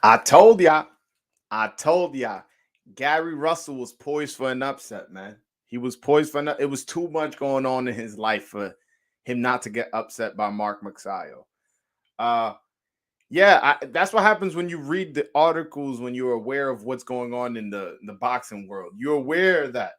I told ya. I told ya. Gary Russell was poised for an upset, man. He was poised for it was too much going on in his life for him not to get upset by Mark Magsayo. Uh yeah, that's what happens when you read the articles when you're aware of what's going on in the boxing world. You're aware that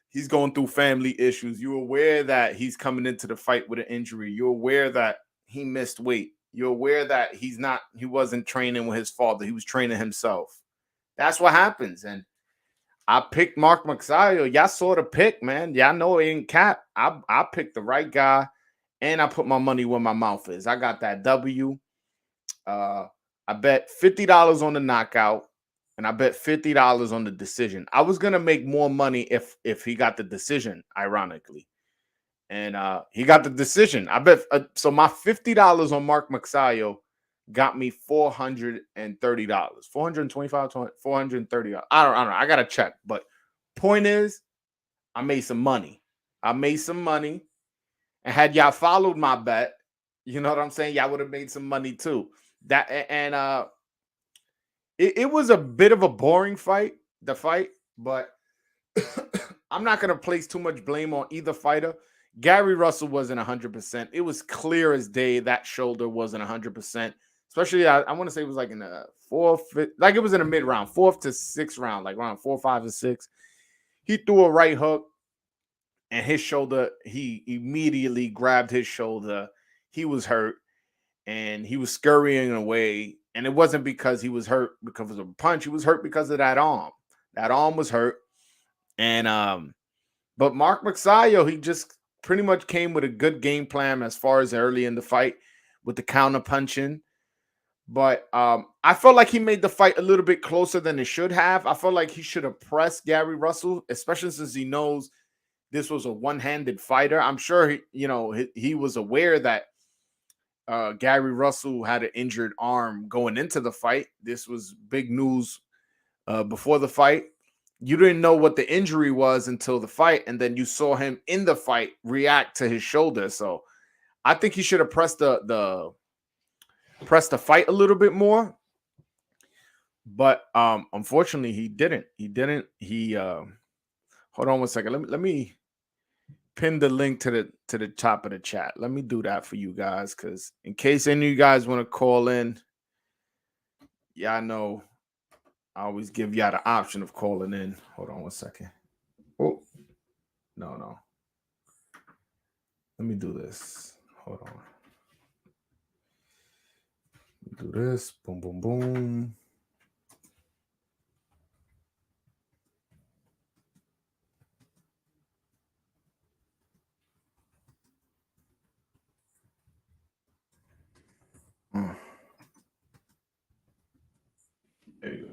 he's going through family issues. You're aware that he's coming into the fight with an injury. You're aware that he missed weight. You're aware that he wasn't training with his father. He was training himself. That's what happens. And I picked Mark Magsayo. Y'all saw the pick, man. Y'all know it ain't cap. I picked the right guy, and I put my money where my mouth is. I got that W. Uh, I bet $50 on the knockout, and I bet $50 on the decision. I was gonna make more money if he got the decision, ironically, and he got the decision. I bet so. My $50 on Mark Magsayo got me $430, 425, $430. I don't know. I gotta check, but point is, I made some money. I made some money, and had y'all followed my bet, you know what I'm saying? Y'all would have made some money too. That and it was a bit of a boring fight, the fight, but I'm not gonna place too much blame on either fighter. Gary Russell wasn't 100%. It was clear as day that shoulder wasn't 100%. Especially, I want to say it was like in the fourth, like it was in the mid round, fourth to sixth round, like round 4, 5, and 6. He threw a right hook, and his shoulder, he immediately grabbed his shoulder. He was hurt, and he was scurrying away. And it wasn't because he was hurt because of a punch. He was hurt because of that arm. That arm was hurt. And but Mark Magsayo, he just pretty much came with a good game plan as far as early in the fight with the counter punching. But I felt like he made the fight a little bit closer than it should have. I felt like he should have pressed Gary Russell, especially since he knows this was a one-handed fighter. I'm sure he was aware that Gary Russell had an injured arm going into the fight. This was big news before the fight. You didn't know what the injury was until the fight, and then you saw him in the fight react to his shoulder. So I think he should have pressed the fight a little bit more. But unfortunately, he didn't. He hold on one second. Let me pin the link to the top of the chat. Let me do that for you guys, because in case any of you guys want to call in, y'all know I always give y'all the option of calling in. Hold on one second. Oh, no. Let me do this. Hold on. Do this. Boom, boom, boom. There you go.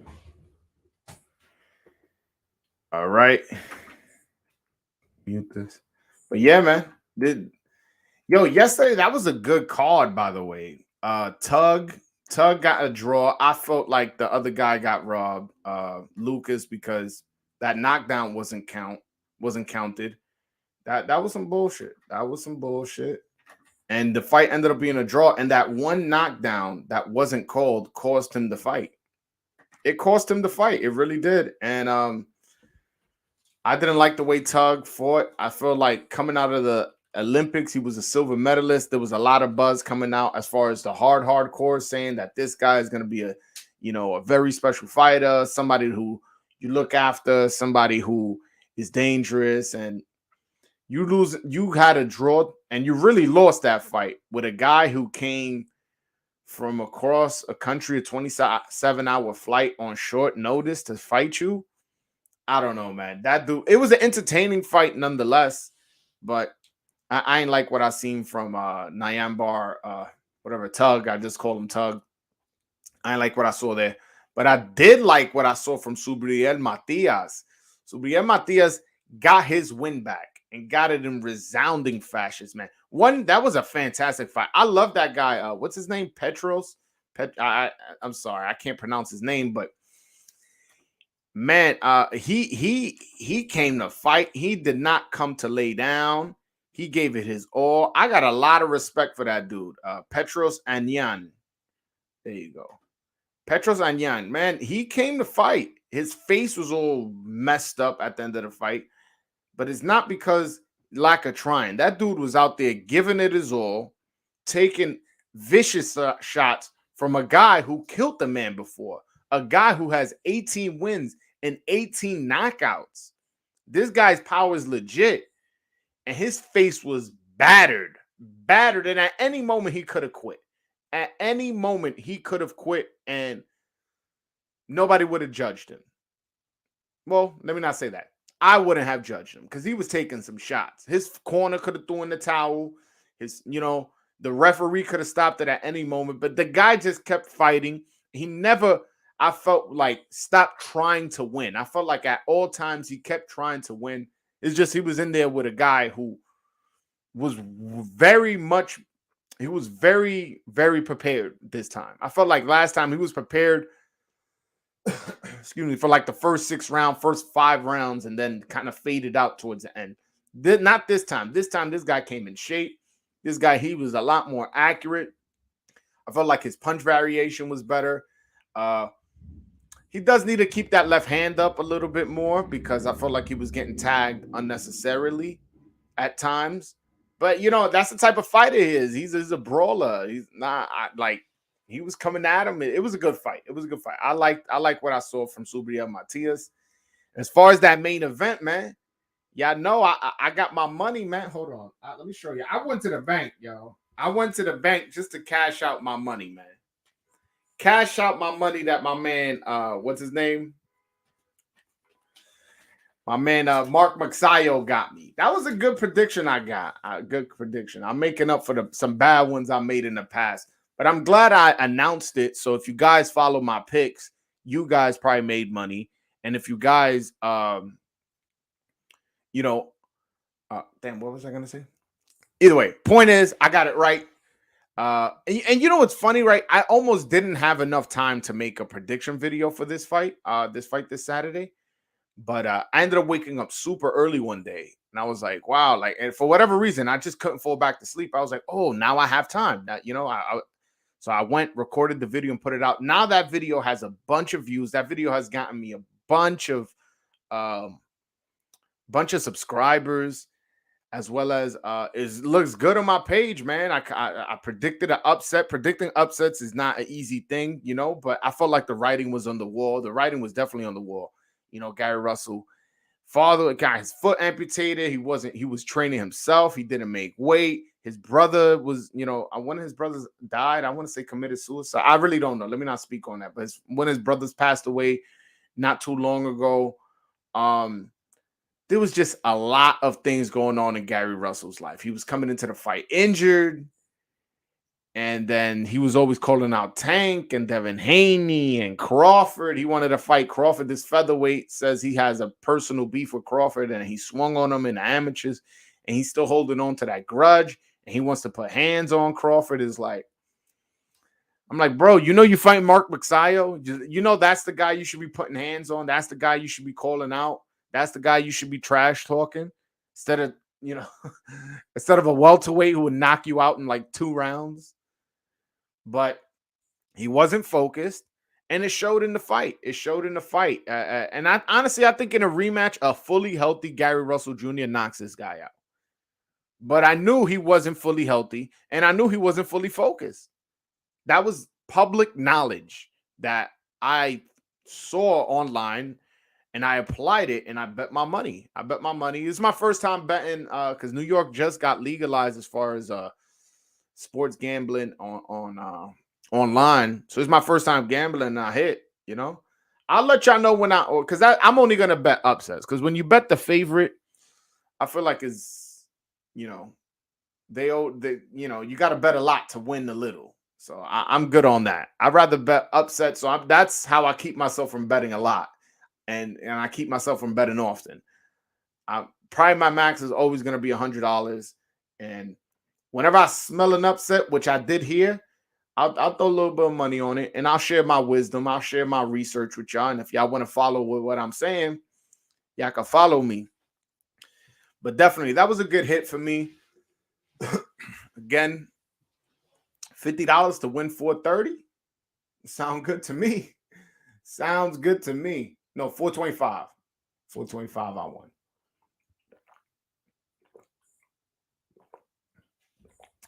All right. Mute this. But yeah, man. Yesterday that was a good card, by the way. Tug got a draw. I felt like the other guy got robbed, Lucas, because that knockdown wasn't counted. That was some bullshit. That was some bullshit. And the fight ended up being a draw. And that one knockdown that wasn't called cost him the fight. It cost him the fight. It really did. And I didn't like the way Tug fought. I feel like coming out of the Olympics, he was a silver medalist. There was a lot of buzz coming out as far as the hardcore saying that this guy is going to be a very special fighter, somebody who you look after, somebody who is dangerous. And you had a draw, and you really lost that fight with a guy who came from across a country, a 27-hour flight on short notice to fight you. I don't know, man. That dude, it was an entertaining fight nonetheless, but I ain't like what I seen from Nyambar, whatever, Tug. I just call him Tug. I ain't like what I saw there. But I did like what I saw from Subriel Matias. Subriel Matias got his win back and got it in resounding fashions, man. That was a fantastic fight. I love that guy. What's his name? Petros? I'm sorry, I can't pronounce his name, but man, he came to fight. He did not come to lay down. He gave it his all. I got a lot of respect for that dude. Petros Anyan. There you go. Petros Anyan, man, he came to fight. His face was all messed up at the end of the fight, but it's not because lack of trying. That dude was out there giving it his all, taking vicious shots from a guy who killed the man before, a guy who has 18 wins and 18 knockouts. This guy's power is legit, and his face was battered, and at any moment he could have quit. At any moment he could have quit, and nobody would have judged him. Well, let me not say that. I wouldn't have judged him because he was taking some shots. His corner could have thrown the towel. The referee could have stopped it at any moment, but the guy just kept fighting. He never, I felt like, stopped trying to win. I felt like at all times he kept trying to win. It's just he was in there with a guy who was very, very prepared this time. I felt like last time he was prepared excuse me, for like the first 5 rounds, and then kind of faded out towards the end. Not this time. This time, this guy came in shape. This guy, he was a lot more accurate. I felt like his punch variation was better. He does need to keep that left hand up a little bit more because I felt like he was getting tagged unnecessarily at times. But, that's the type of fighter he is. He's a brawler. He's not like, he was coming at him. It was a good fight. I like what I saw from Subriel Matias. As far as that main event, man, y'all know I got my money, man. Hold on. Let me show you. I went to the bank, yo. I went to the bank just to cash out my money, man. Cash out my money that my man, what's his name? My man, Mark Magsayo got me. That was a good prediction I got. A good prediction. I'm making up for some bad ones I made in the past. But I'm glad I announced it. So if you guys follow my picks, you guys probably made money. And if you guys, damn, what was I going to say? Either way, point is, I got it right. And you know what's funny, right? I almost didn't have enough time to make a prediction video for this fight this Saturday. But I ended up waking up super early one day. And I was like, wow. And for whatever reason, I just couldn't fall back to sleep. I was like, oh, now I have time. So I went, recorded the video, and put it out. Now that video has a bunch of views. That video has gotten me a bunch of subscribers, as well as it looks good on my page, man. I predicted an upset. Predicting upsets is not an easy thing, but I felt like the writing was on the wall. The writing was definitely on the wall. Gary Russell, father got his foot amputated. He was training himself. He didn't make weight. His brother was, one of his brothers died. I want to say committed suicide. I really don't know. Let me not speak on that. But when his brothers passed away not too long ago, there was just a lot of things going on in Gary Russell's life. He was coming into the fight injured. And then he was always calling out Tank and Devin Haney and Crawford. He wanted to fight Crawford. This featherweight says he has a personal beef with Crawford, and he swung on him in the amateurs, and he's still holding on to that grudge, and he wants to put hands on Crawford. I'm like, bro, you fight Mark Magsayo. That's the guy you should be putting hands on. That's the guy you should be calling out. That's the guy you should be trash talking instead of a welterweight who would knock you out in like 2 rounds. But he wasn't focused, and it showed in the fight. And I think in a rematch, a fully healthy Gary Russell Jr. knocks this guy out. But I knew he wasn't fully healthy, and I knew he wasn't fully focused. That was public knowledge that I saw online, and I applied it, and I bet my money. It's my first time betting because New York just got legalized as far as sports gambling on online. So it's my first time gambling, and I hit. I'll let y'all know when because I'm only gonna bet upsets, because when you bet the favorite, I feel like you got to bet a lot to win a little. So I'm good on that. I'd rather bet upsets. So that's how I keep myself from betting a lot, and I keep myself from betting often. Probably my max is always going to be $100, and whenever I smell an upset, which I did here, I'll throw a little bit of money on it, and I'll share my wisdom. I'll share my research with y'all, and if y'all want to follow with what I'm saying, y'all can follow me. But definitely, that was a good hit for me. Again, $50 to win $430. Sound good to me. Sounds good to me. No, 425. 425 I won.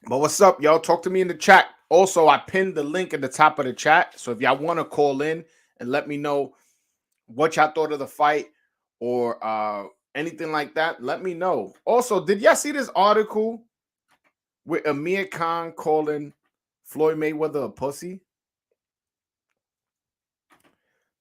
But what's up, y'all? Talk to me in the chat. Also, I pinned the link at the top of the chat. So if y'all want to call in and let me know what y'all thought of the fight or anything like that, let me know. Also, did y'all see this article with Amir Khan calling Floyd Mayweather a pussy?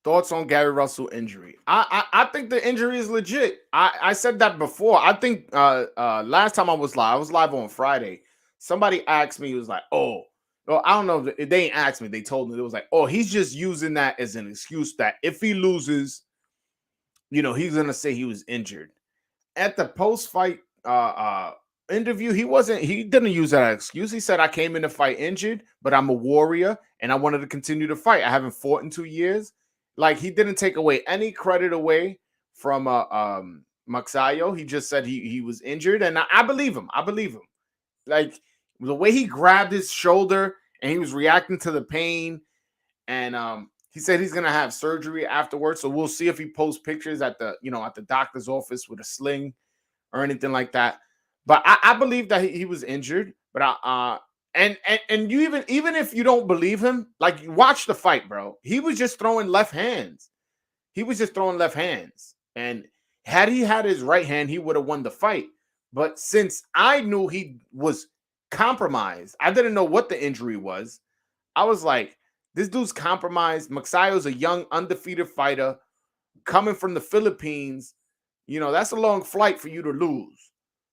Thoughts on Gary Russell injury? I think the injury is legit. I said that before. I think last time I was live on Friday. Somebody asked me, it was like, oh, well, I don't know if they ain't asked me, they told me, it was like, oh, he's just using that as an excuse that if he loses, he's gonna say he was injured. At the post-fight interview, he didn't use that excuse. He said, I came in to fight injured, but I'm a warrior and I wanted to continue to fight. I haven't fought in 2 years. Like, he didn't take away any credit away from Magsayo. He just said he was injured, and I believe him. I believe him. Like, the way he grabbed his shoulder and he was reacting to the pain, and he said he's gonna have surgery afterwards. So we'll see if he posts pictures at the doctor's office with a sling or anything like that. But I believe that he was injured. But and you even if you don't believe him, like, you watch the fight, bro. He was just throwing left hands. He was just throwing left hands. And had he had his right hand, he would have won the fight. But since I knew he was compromised, I didn't know what the injury was. I was like, this dude's compromised. Magsayo's a young, undefeated fighter coming from the Philippines. That's a long flight for you to lose.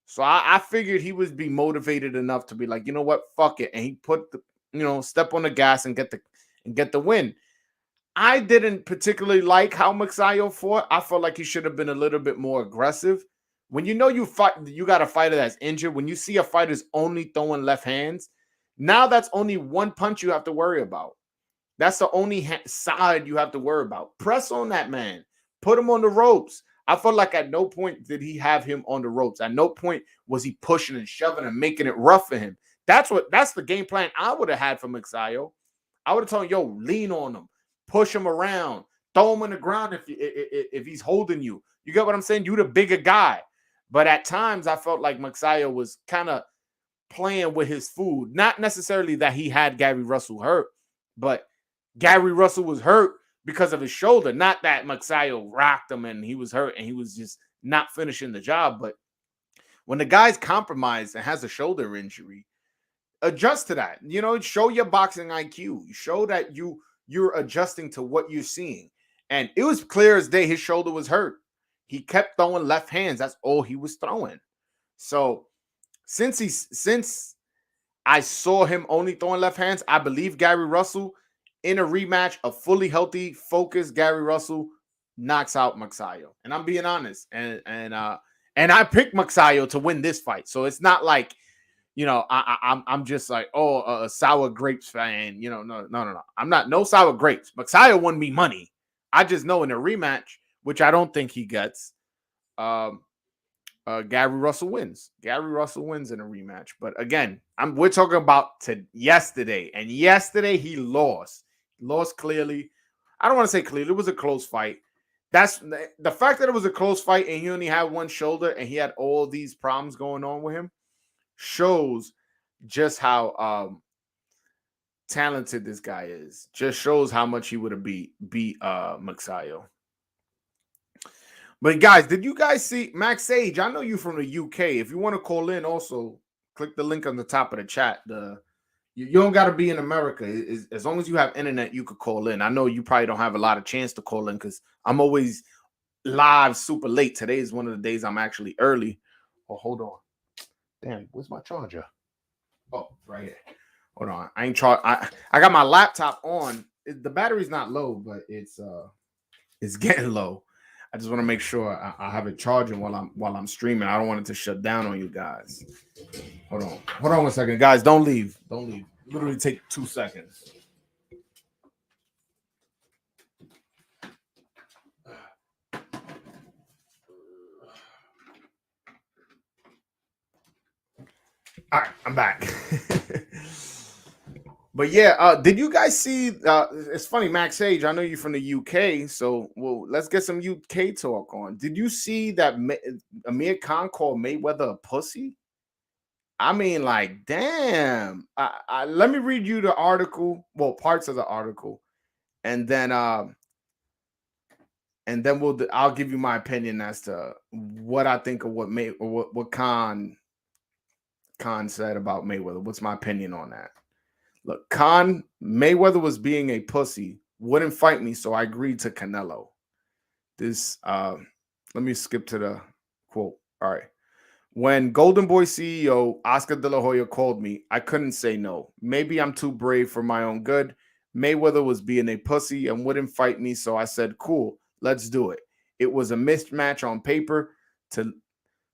So I figured he would be motivated enough to be like, you know what, fuck it. And he put step on the gas and get the win. I didn't particularly like how Magsayo fought. I felt like he should have been a little bit more aggressive. When you got a fighter that's injured, when you see a fighter's only throwing left hands, now that's only one punch you have to worry about. That's the only side you have to worry about. Press on that man. Put him on the ropes. I felt like at no point did he have him on the ropes. At no point was he pushing and shoving and making it rough for him. That's the game plan I would have had for Magsayo. I would have told him, yo, lean on him, push him around, throw him on the ground if he's holding you. You get what I'm saying? You the bigger guy. But at times I felt like Magsayo was kind of playing with his food. Not necessarily that he had Gary Russell hurt, but Gary Russell was hurt because of his shoulder. Not that Magsayo rocked him and he was hurt and he was just not finishing the job. But when the guy's compromised and has a shoulder injury, adjust to that. Show your boxing IQ. Show that you're adjusting to what you're seeing. And it was clear as day his shoulder was hurt. He kept throwing left hands. That's all he was throwing. So since I saw him only throwing left hands, I believe Gary Russell in a rematch, a fully healthy, focused Gary Russell knocks out Magsayo. And I'm being honest. And I picked Magsayo to win this fight. So it's not like, I'm just like, a sour grapes fan. No. I'm not no sour grapes. Magsayo won me money. I just know in a rematch, which I don't think he gets, Gary Russell wins. Gary Russell wins in a rematch. But again, we're talking about yesterday. And yesterday he lost. Lost clearly. I don't want to say clearly. It was a close fight. That's the fact that it was a close fight and he only had one shoulder and he had all these problems going on with him shows just how talented this guy is. Just shows how much he would have beat Magsayo. But guys, did you guys see Max Sage? I know you from the UK. If you want to call in, also click the link on the top of the chat. You don't got to be in America. As long as you have internet, you could call in. I know you probably don't have a lot of chance to call in because I'm always live super late. Today is one of the days I'm actually early. Oh, hold on. Damn, where's my charger? Oh, right here. Hold on. I got my laptop on. The battery's not low, but it's getting low. I just want to make sure I have it charging while I'm streaming. I don't want it to shut down on you guys. Hold on 1 second, guys. Don't leave. Literally take 2 seconds. All right, I'm back. But yeah, did you guys see? It's funny, Max Sage. I know you're from the UK, so well, let's get some UK talk on. Did you see that Amir Khan called Mayweather a pussy? I mean, like, damn. Let me read you the article. Well, parts of the article, and then I'll give you my opinion as to what I think of what Khan said about Mayweather. What's my opinion on that? Look, Mayweather was being a pussy, wouldn't fight me, so I agreed to Canelo. This let me skip to the quote. All right. When Golden Boy CEO Oscar De La Hoya called me, I couldn't say no. Maybe I'm too brave for my own good. Mayweather was being a pussy and wouldn't fight me, so I said, cool, let's do it. It was a mismatch on paper. To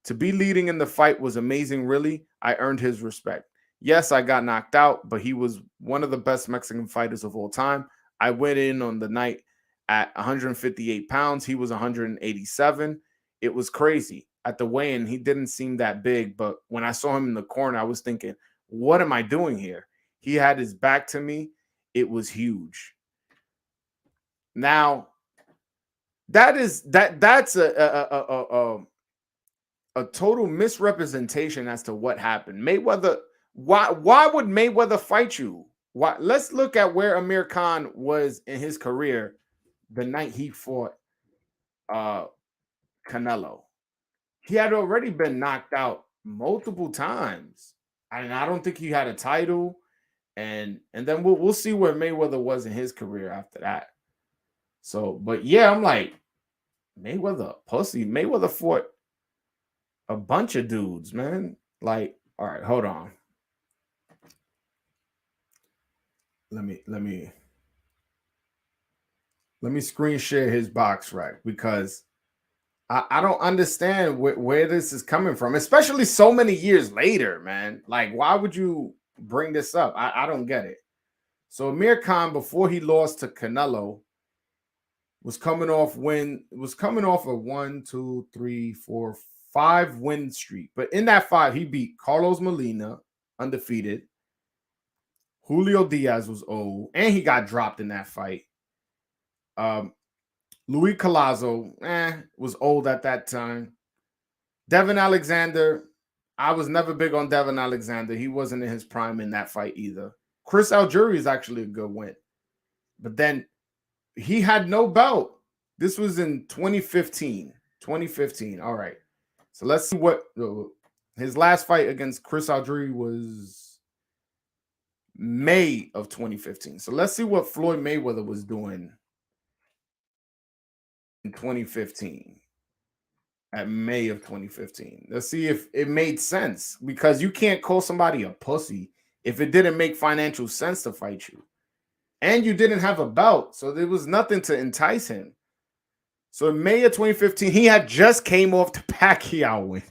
to be leading in the fight was amazing, really. I earned his respect. Yes, I got knocked out, but he was one of the best Mexican fighters of all time. I went in on the night at 158 pounds. He was 187. It was crazy. At the weigh-in, he didn't seem that big, but when I saw him in the corner, I was thinking, what am I doing here? He had his back to me. It was huge. Now, that's a total misrepresentation as to what happened. Mayweather, why would Mayweather fight you? Why? Let's look at where Amir Khan was in his career the night he fought uh Canelo. He had already been knocked out multiple times. And I don't think he had a title. And then we'll see where Mayweather was in his career after that. So, but yeah, I'm like, Mayweather pussy. Mayweather fought a bunch of dudes, man. Like, all right, hold on. Let me screen share his box right because I don't understand where this is coming from, especially so many years later, man. Like, why would you bring this up? I don't get it. So Amir Khan, before he lost to Canelo, was coming off a 1, 2, 3, 4, 5 win streak. But in that 5, he beat Carlos Molina, undefeated. Julio Diaz was old, and he got dropped in that fight. Luis Collazo, was old at that time. Devin Alexander, I was never big on Devin Alexander. He wasn't in his prime in that fight either. Chris Algieri is actually a good win. But then he had no belt. This was in 2015. 2015. All right. So let's see what his last fight against Chris Algieri was May of 2015. So let's see what Floyd Mayweather was doing in 2015. At May of 2015. Let's see if it made sense because you can't call somebody a pussy if it didn't make financial sense to fight you. And you didn't have a belt, so there was nothing to entice him. So in May of 2015, he had just came off the Pacquiao win.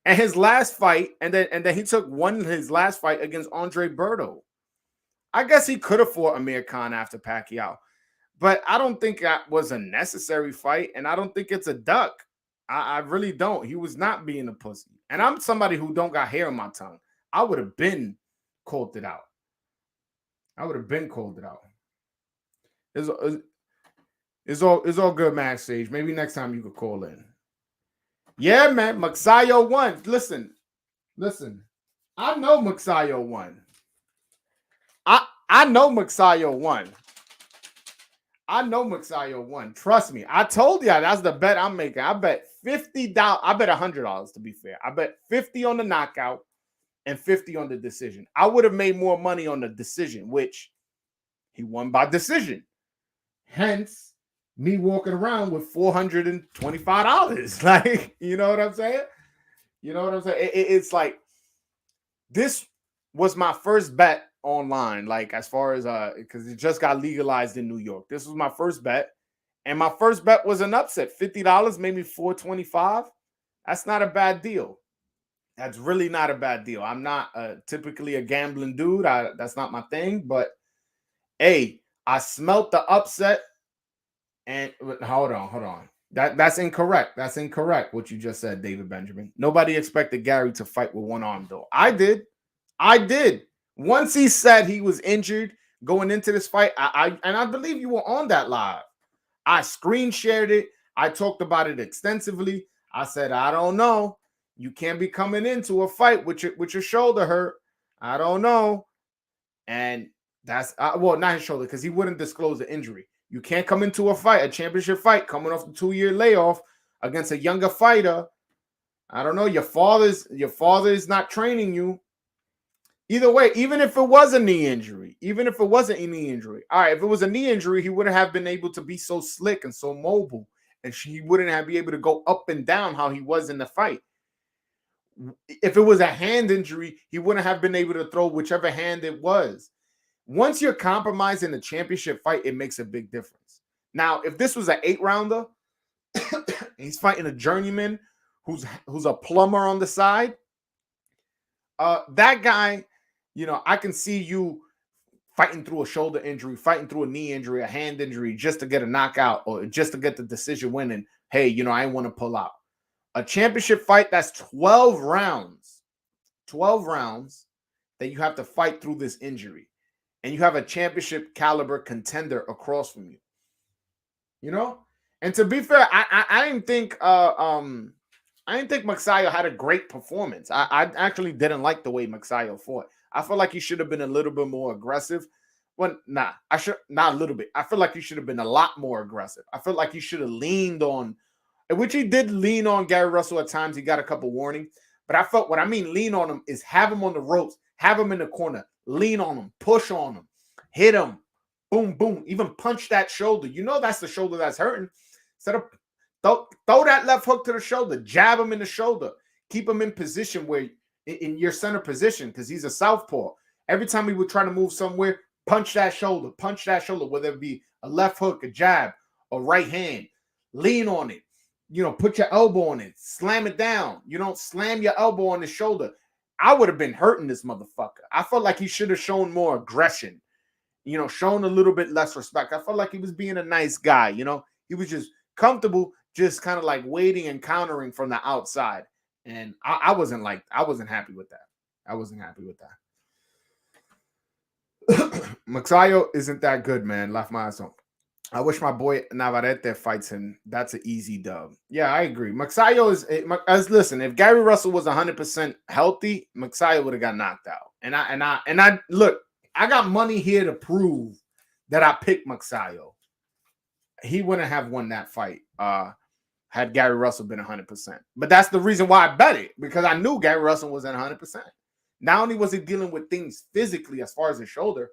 And his last fight, and then he won his last fight against Andre Berto. I guess he could have fought Amir Khan after Pacquiao. But I don't think that was a necessary fight, and I don't think it's a duck. I really don't. He was not being a pussy. And I'm somebody who don't got hair on my tongue. I would have been called it out. It's all good, Max Sage. Maybe next time you could call in. Yeah, man. Magsayo won. Listen. I know Magsayo won. I know Magsayo won. I know Magsayo won. Trust me. I told you that's the bet I'm making. I bet $50. I bet $100 to be fair. I bet 50 on the knockout and 50 on the decision. I would have made more money on the decision, which he won by decision. Hence, me walking around with $425. Like, you know what I'm saying? It's like this was my first bet online, like as far as because it just got legalized in New York. This was my first bet, and my first bet was an upset. $50 made me $425. That's not a bad deal. That's really not a bad deal. I'm not typically a gambling dude. That's not my thing. But hey, I smelt the upset. And hold on. That's incorrect. That's incorrect. What you just said, David Benjamin. Nobody expected Gary to fight with one arm, though. I did. Once he said he was injured going into this fight, I believe you were on that live. I screen shared it. I talked about it extensively. I said, I don't know. You can't be coming into a fight with your shoulder hurt. I don't know. And that's well, not his shoulder, because he wouldn't disclose the injury. You can't come into a fight, a championship fight, coming off the 2-year layoff against a younger fighter. I don't know. Your father is not training you. Either way, even if it was a knee injury, all right, if it was a knee injury, he wouldn't have been able to be so slick and so mobile, and he wouldn't have been able to go up and down how he was in the fight. If it was a hand injury, he wouldn't have been able to throw whichever hand it was. Once you're compromised in a championship fight, it makes a big difference. Now, if this was an 8-rounder, he's fighting a journeyman who's a plumber on the side, that guy, I can see you fighting through a shoulder injury, fighting through a knee injury, a hand injury, just to get a knockout or just to get the decision win. And hey, I want to pull out. A championship fight, that's 12 rounds that you have to fight through this injury. And you have a championship caliber contender across from you. And to be fair, I didn't think Magsayo had a great performance. I actually didn't like the way Magsayo fought. I feel like he should have been a little bit more aggressive. Well, not a little bit. I feel like he should have been a lot more aggressive. I feel like he should have leaned on, which he did lean on Gary Russell at times. He got a couple warnings. But I felt what I mean lean on him is have him on the ropes, have him in the corner, lean on him, push on him, hit him, boom, boom, even punch that shoulder. That's the shoulder that's hurting. Instead of throw that left hook to the shoulder, jab him in the shoulder, keep him in position where in your center position, because he's a southpaw. Every time he would try to move somewhere, punch that shoulder, whether it be a left hook, a jab, or right hand. Lean on it. Put your elbow on it. Slam it down. You don't slam your elbow on the shoulder. I would have been hurting this motherfucker. I felt like he should have shown more aggression. Shown a little bit less respect. I felt like he was being a nice guy. He was just comfortable, just kind of like waiting and countering from the outside. And I wasn't happy with that. Magsayo isn't that good, man. Left my ass on. I wish my boy Navarrete fights him. That's an easy dub. Yeah, I agree. Magsayo listen, if Gary Russell was 100% healthy, Magsayo would have got knocked out. And I look, I got money here to prove that I picked Magsayo. He wouldn't have won that fight had Gary Russell been 100%. But that's the reason why I bet it, because I knew Gary Russell was at 100%. Not only was he dealing with things physically as far as his shoulder,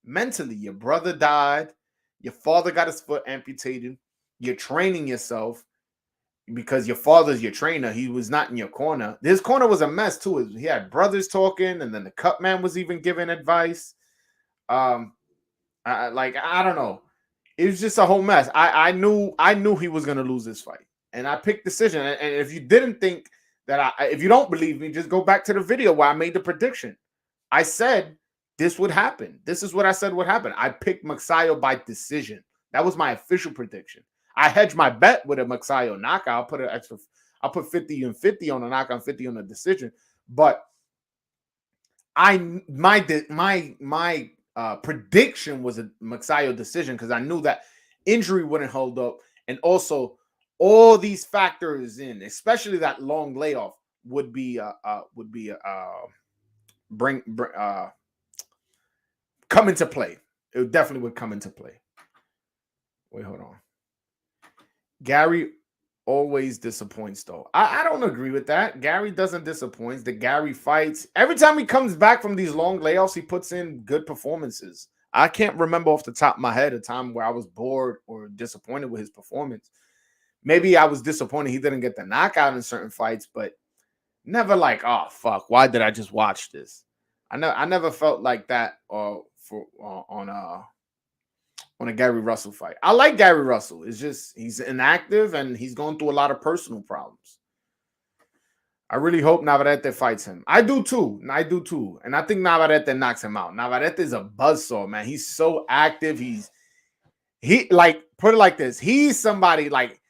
mentally, your brother died, your father got his foot amputated, you're training yourself because your father's your trainer. He was not in your corner. His corner was a mess too. He had brothers talking, and then the cut man was even giving advice. I don't know. It was just a whole mess. I knew he was going to lose this fight. And I picked decision. And if you didn't think that if you don't believe me, just go back to the video where I made the prediction. I said this would happen. This is what I said would happen. I picked Magsayo by decision. That was my official prediction. I hedged my bet with a Magsayo knockout. I'll put 50 and 50 on a knockout, 50 on a decision. But my prediction was a Magsayo decision because I knew that injury wouldn't hold up, and also all these factors in, especially that long layoff, would come into play. It definitely would come into play. Wait, hold on. Gary always disappoints, though. I don't agree with that. Gary doesn't disappoint. The Gary fights. Every time he comes back from these long layoffs, he puts in good performances. I can't remember off the top of my head a time where I was bored or disappointed with his performance. Maybe I was disappointed he didn't get the knockout in certain fights, but never like, oh, fuck, why did I just watch this? I never felt like that on a Gary Russell fight. I like Gary Russell. It's just he's inactive and he's going through a lot of personal problems. I really hope Navarrete fights him. I do too. And I think Navarrete knocks him out. Navarrete is a buzzsaw, man. He's so active. He like, put it like this. He's somebody like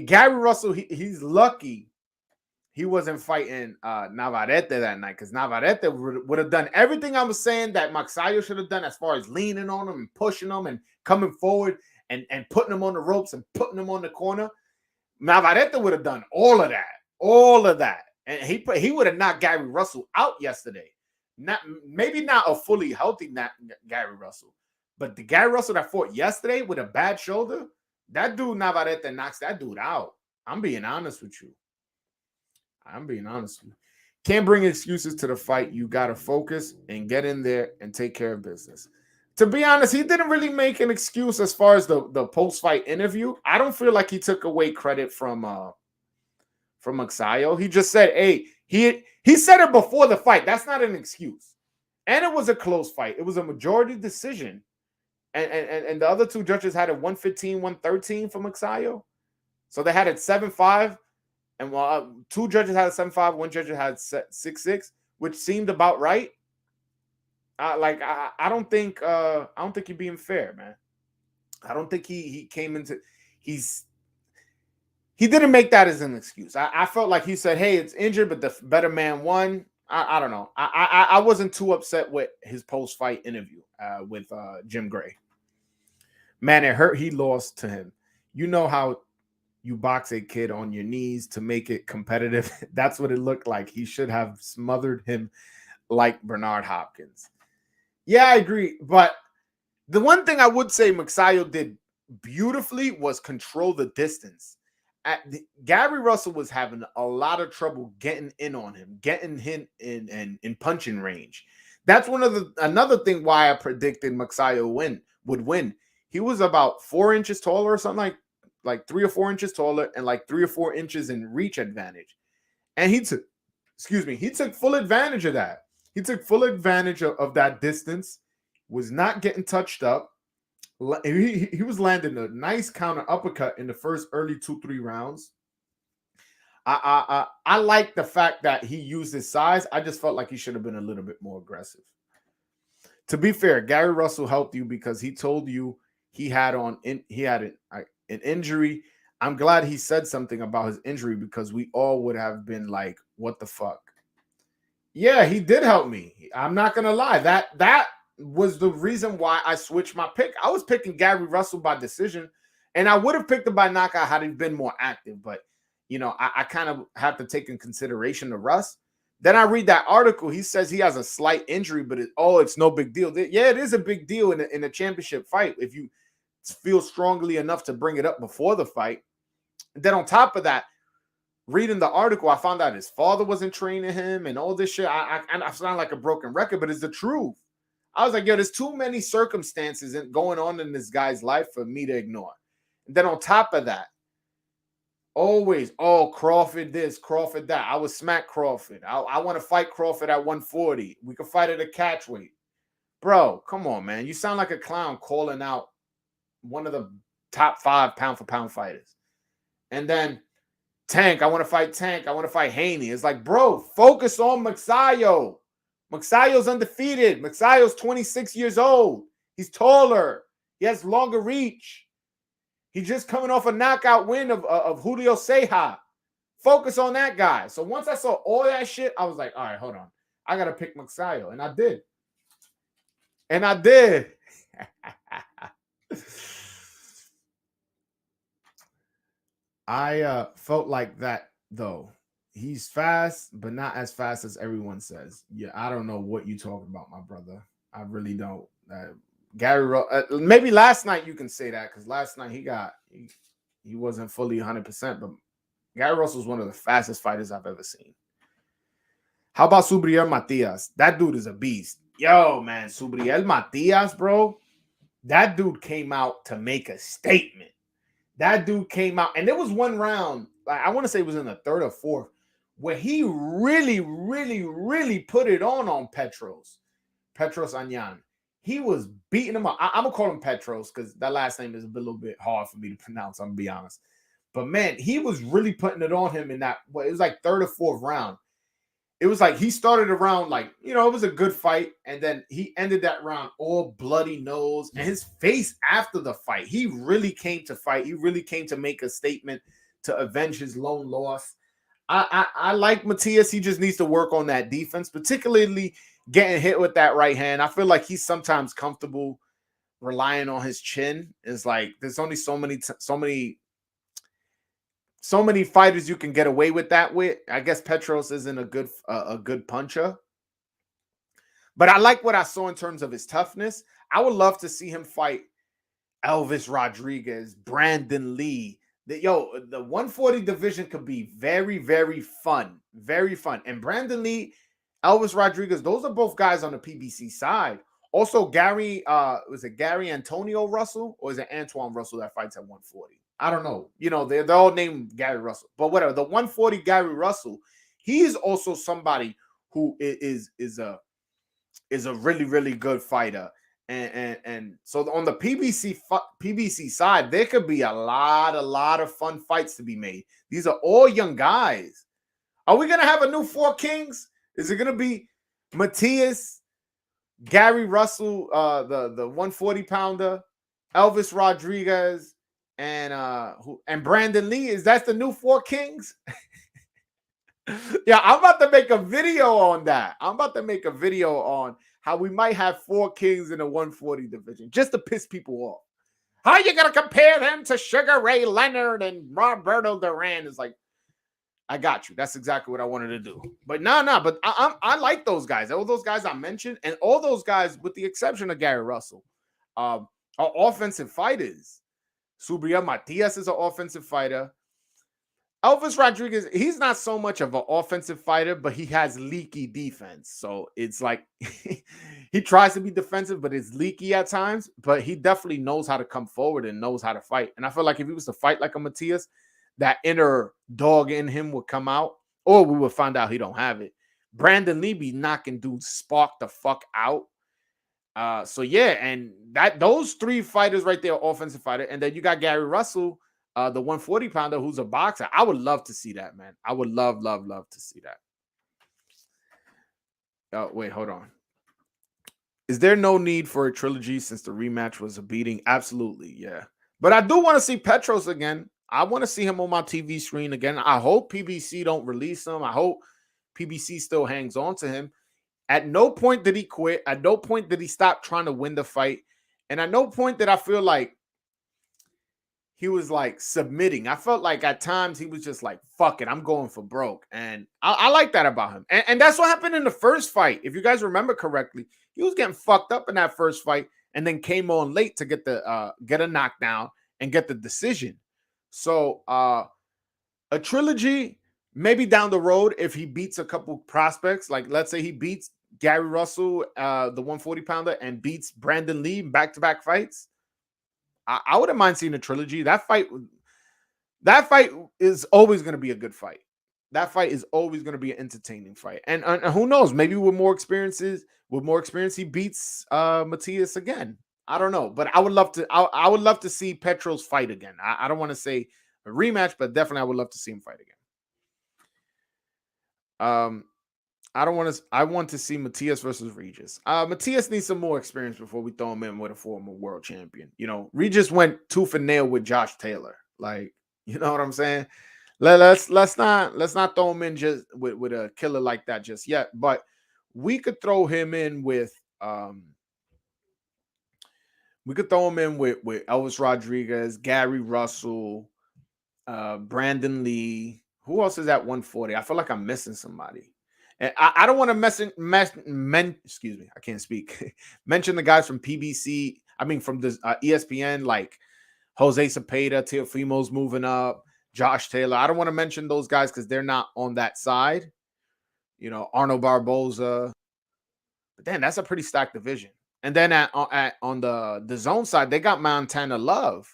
Gary Russell. He's lucky. he wasn't fighting Navarrete that night, because Navarrete would have done everything I was saying that Magsayo should have done, as far as leaning on him and pushing him and coming forward and putting him on the ropes and putting him on the corner. Navarrete would have done all of that. And he would have knocked Gary Russell out yesterday. Maybe not a fully healthy Gary Russell, but the Gary Russell that fought yesterday with a bad shoulder, that dude Navarrete knocks that dude out. I'm being honest with you. Can't bring excuses to the fight. You got to focus and get in there and take care of business. To be honest, he didn't really make an excuse as far as the post-fight interview. I don't feel like he took away credit from Magsayo. He just said, hey, he said it before the fight. That's not an excuse. And it was a close fight. It was a majority decision. And the other two judges had it 115-113 for Magsayo. So they had it 7-5. And while two judges had a 7-5, one judge had 6-6, which seemed about right. I don't think you're being fair, man. I don't think he came into he didn't make that as an excuse. I felt like he said, hey, it's injured, but the better man won. I don't know. I wasn't too upset with his post-fight interview with Jim Gray. Man, it hurt. He lost to him. You know how you box a kid on your knees to make it competitive. That's what it looked like. He should have smothered him like Bernard Hopkins. Yeah, I agree. But the one thing I would say Magsayo did beautifully was control the distance. Gary Russell was having a lot of trouble getting in on him, getting him in punching range. That's another thing why I predicted Magsayo would win. He was about 4 inches taller or something, like 3 or 4 inches taller, and like 3 or 4 inches in reach advantage. And he took full advantage of that. He took full advantage of that distance, was not getting touched up. He was landing a nice counter uppercut in the first early 2-3 rounds. I like the fact that he used his size. I just felt like he should have been a little bit more aggressive. To be fair, Gary Russell helped you because he told you he had an injury. I'm glad he said something about his injury, because we all would have been like, what the fuck? Yeah, he did help me. I'm not going to lie. That was the reason why I switched my pick. I was picking Gary Russell by decision, and I would have picked him by knockout had he been more active. But, I kind of have to take in consideration the Russ. Then I read that article. He says he has a slight injury, but it's no big deal. Yeah, it is a big deal in a championship fight if you feel strongly enough to bring it up before the fight. And then on top of that, reading the article, I found out his father wasn't training him and all this shit. I sound like a broken record, but it's the truth. I was like, yo, there's too many circumstances going on in this guy's life for me to ignore. And then on top of that, always, Crawford this, Crawford that. I would smack Crawford. I want to fight Crawford at 140. We could fight at a catch weight. Bro, come on, man. You sound like a clown calling out one of the top 5 pound-for-pound fighters. And then Tank, I want to fight Tank. I want to fight Haney. It's like, bro, focus on Magsayo. Magsayo's undefeated. Magsayo's 26 years old. He's taller. He has longer reach. He's just coming off a knockout win of Julio Ceja. Focus on that guy. So once I saw all that shit, I was like, all right, hold on. I got to pick Magsayo. And I did. I felt like that, though. He's fast, but not as fast as everyone says. Yeah, I don't know what you talking about, my brother. I really don't. Gary, maybe last night you can say that, because last night he wasn't fully 100%, but Gary Russell's one of the fastest fighters I've ever seen. How about Subriel Matias? That dude is a beast. Yo, man, Subriel Matias, bro. That dude came out to make a statement. That dude came out, and there was one round, like I want to say it was in the 3rd or 4th, where he really, really, really put it on Petros Anyan. He was beating him up. I'm going to call him Petros because that last name is a little bit hard for me to pronounce, I'm going to be honest. But, man, he was really putting it on him in that, it was like 3rd or 4th round. It was like he started around like, it was a good fight. And then he ended that round all bloody nose. And his face after the fight, he really came to fight. He really came to make a statement to avenge his lone loss. I like Matias. He just needs to work on that defense, particularly getting hit with that right hand. I feel like he's sometimes comfortable relying on his chin. Is like there's only so many fighters you can get away with that with. I guess Petros isn't a good puncher, but I like what I saw in terms of his toughness. I would love to see him fight Elvis Rodriguez, Brandon Lee. The 140 division could be very, very fun. Very fun. And Brandon Lee, Elvis Rodriguez, those are both guys on the PBC side. Also, was it Gary Antonio Russell or is it Antoine Russell that fights at 140? I don't know. They're all named Gary Russell. But whatever. The 140 Gary Russell, he is also somebody who is a really, really good fighter. And so on the PBC side, there could be a lot of fun fights to be made. These are all young guys. Are we gonna have a new Four Kings? Is it gonna be Matias, Gary Russell, the 140 pounder, Elvis Rodriguez, and Brandon Lee? Is that the new Four Kings? Yeah, I'm about to make a video on that. I'm about to make a video on how we might have Four Kings in the 140 division just to piss people off. How are you going to compare them to Sugar Ray Leonard and Roberto Duran? It's like, I got you. That's exactly what I wanted to do. But but I like those guys. All those guys I mentioned, and all those guys, with the exception of Gary Russell, are offensive fighters. Subriel Matias is an offensive fighter. Elvis Rodriguez, he's not so much of an offensive fighter, but he has leaky defense. So it's like he tries to be defensive, but it's leaky at times. But he definitely knows how to come forward and knows how to fight. And I feel like if he was to fight like a Matias, that inner dog in him would come out, or we would find out he don't have it. Brandon Lee be knocking dudes spark the fuck out. So yeah, and those three fighters right there, offensive fighter, and then you got Gary Russell, the 140 pounder, who's a boxer. I would love to see that, man. I would love to see that. Oh, wait, hold on. Is there no need for a trilogy since the rematch was a beating? Absolutely, yeah. But I do want to see Petros again. I want to see him on my TV screen again. I hope PBC don't release him. I hope PBC still hangs on to him. At no point did he quit. At no point did he stop trying to win the fight. And at no point did I feel like he was like submitting. I felt like at times he was just like, fuck it, I'm going for broke. And I like that about him. And that's what happened in the first fight. If you guys remember correctly, he was getting fucked up in that first fight and then came on late to get a knockdown and get the decision. So a trilogy, maybe down the road, if he beats a couple prospects, like let's say he beats Gary Russell, the 140 pounder, and beats Brandon Lee back-to-back fights, I wouldn't mind seeing a trilogy. That fight is always going to be a good fight. That fight is always going to be an entertaining fight. And who knows? Maybe with more experience, he beats Matias again. I don't know, but I would love to. I would love to see Petros fight again. I don't want to say a rematch, but definitely I would love to see him fight again. I want to see Matias versus Regis. Matias needs some more experience before we throw him in with a former world champion. Regis went tooth and nail with Josh Taylor. Like, you know what I'm saying? Let's not throw him in just with a killer like that just yet. But we could throw him in with Elvis Rodriguez, Gary Russell, Brandon Lee. Who else is at 140? I feel like I'm missing somebody. And I don't want to excuse me, I can't speak. Mention the guys from PBC. I mean, from the ESPN, like Jose Cepeda, Teofimo's moving up, Josh Taylor. I don't want to mention those guys because they're not on that side. Arnold Barboza. But then that's a pretty stacked division. And then on the zone side, they got Montana Love.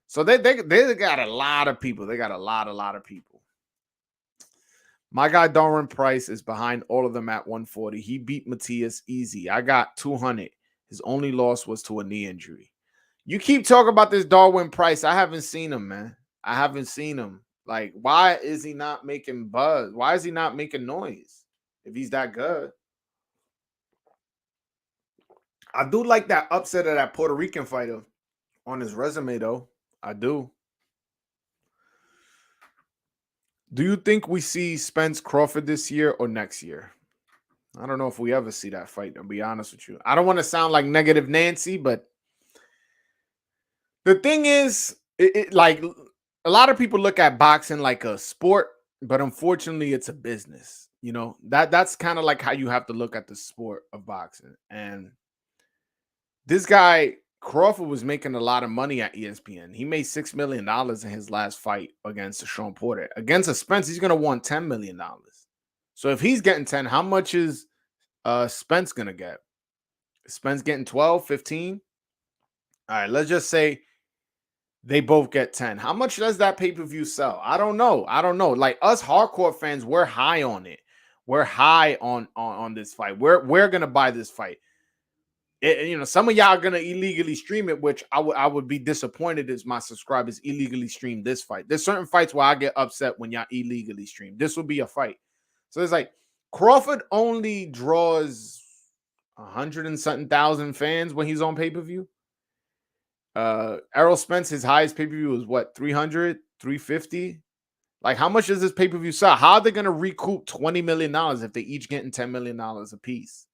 So they got a lot of people. They got a lot of people. My guy Darwin Price is behind all of them at 140. He beat Matias easy. I got 200. His only loss was to a knee injury. You keep talking about this Darwin Price. I haven't seen him, man. I haven't seen him. Like, why is he not making buzz? Why is he not making noise if he's that good? I do like that upset of that Puerto Rican fighter on his resume, though. I do. Do you think we see Spence Crawford this year or next year? I don't know if we ever see that fight, to be honest with you. I don't want to sound like negative Nancy, but the thing is, like a lot of people look at boxing like a sport, but unfortunately, it's a business. You know, that's kind of like how you have to look at the sport of boxing. And this guy Crawford was making a lot of money at ESPN. He made $6 million in his last fight against Sean Porter. Against a Spence, he's gonna want $10 million. So if he's getting 10, how much is Spence gonna get? Spence getting 12, 15? All right, let's just say they both get 10. How much does that pay-per-view sell? I don't know. I don't know. Like us hardcore fans, we're high on it. We're high on this fight. We're gonna buy this fight. Some of y'all are gonna illegally stream it, which I would be disappointed as my subscribers illegally stream this fight. There's certain fights where I get upset when y'all illegally stream. This will be a fight. So it's like Crawford only draws 100 and something thousand fans when he's on pay-per-view. Errol Spence, his highest pay-per-view was what, 300, 350? Like, how much does this pay-per-view sell? How are they going to recoup $20 million if they each getting $10 million a piece?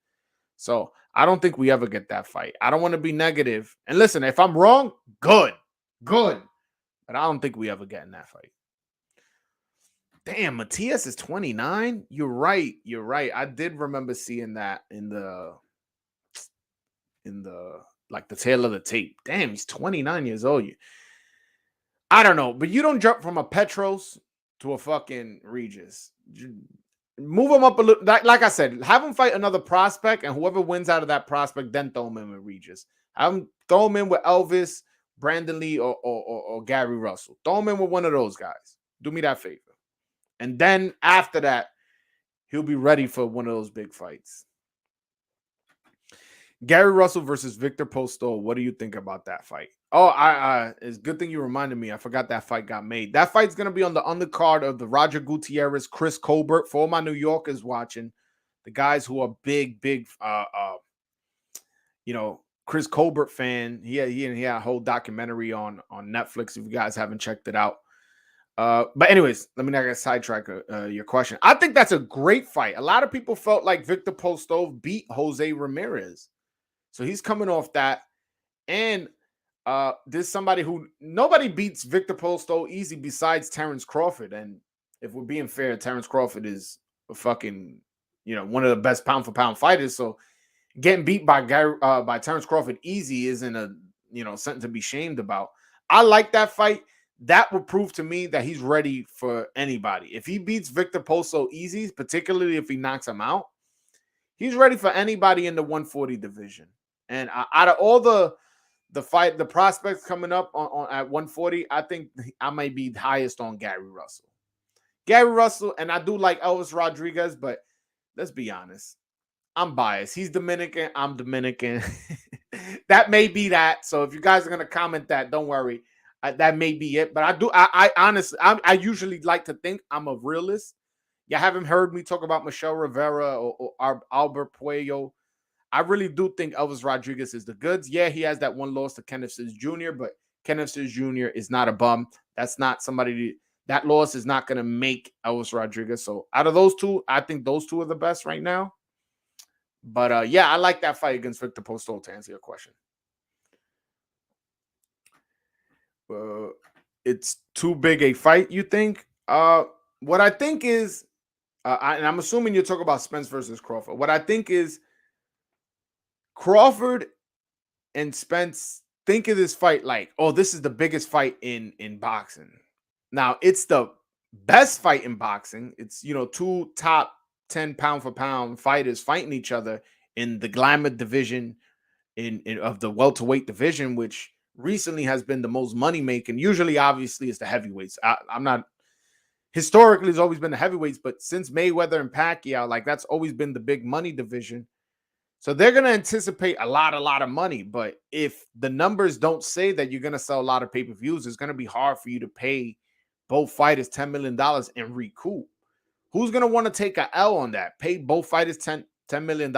So I don't think we ever get that fight. I don't want to be negative. And listen, if I'm wrong, good. But I don't think we ever get in that fight. Damn, Matias is 29. You're right. I did remember seeing that in the like the tail of the tape. Damn, he's 29 years old. I don't know, but you don't jump from a Petros to a fucking Regis. Move him up a little. Like I said, have him fight another prospect, and whoever wins out of that prospect, then throw him in with Regis. Throw him in with Elvis, Brandon Lee, or Gary Russell. Throw him in with one of those guys. Do me that favor. And then after that, he'll be ready for one of those big fights. Gary Russell versus Victor Postol. What do you think about that fight? Oh, it's a good thing you reminded me. I forgot that fight got made. That fight's going to be on the undercard of the Roger Gutierrez, Chris Colbert. For all my New Yorkers watching, the guys who are big, Chris Colbert fan. He had a whole documentary on Netflix if you guys haven't checked it out. But anyways, let me not get sidetrack your question. I think that's a great fight. A lot of people felt like Victor Postol beat Jose Ramirez. So he's coming off that. And there's somebody who nobody beats Victor Postol easy besides Terrence Crawford. And if we're being fair, Terrence Crawford is a fucking, one of the best pound for pound fighters. So getting beat by Terrence Crawford easy isn't something to be shamed about. I like that fight. That would prove to me that he's ready for anybody. If he beats Victor Postol easy, particularly if he knocks him out, he's ready for anybody in the 140 division. And out of all the prospects coming up on at 140, I think I might be highest on Gary Russell. And I do like Elvis Rodriguez, but let's be honest, I'm biased. He's Dominican. I'm Dominican. That may be that. So if you guys are gonna comment that, don't worry. That may be it. But I honestly, I usually like to think I'm a realist. You haven't heard me talk about Michelle Rivera or Albert Puello. I really do think Elvis Rodriguez is the goods. Yeah, he has that one loss to Kenneth Sims Jr., but Kenneth Sims Jr. is not a bum. That's not somebody that loss is not going to make Elvis Rodriguez. So out of those two, I think those two are the best right now. But yeah, I like that fight against Victor Postol to answer your question. It's too big a fight, you think? What I think is, and I'm assuming you're talking about Spence versus Crawford. What I think is Crawford and Spence think of this fight like, oh, this is the biggest fight in boxing. Now, it's the best fight in boxing. It's, two top 10 pound for pound fighters fighting each other in the glamour division of the welterweight division, which recently has been the most money making. Usually, obviously, it's the heavyweights. I'm not historically, it's always been the heavyweights, but since Mayweather and Pacquiao, like that's always been the big money division. So they're going to anticipate a lot of money. But if the numbers don't say that you're going to sell a lot of pay-per-views, it's going to be hard for you to pay both fighters $10 million and recoup. Who's going to want to take an L on that? Pay both fighters $10 million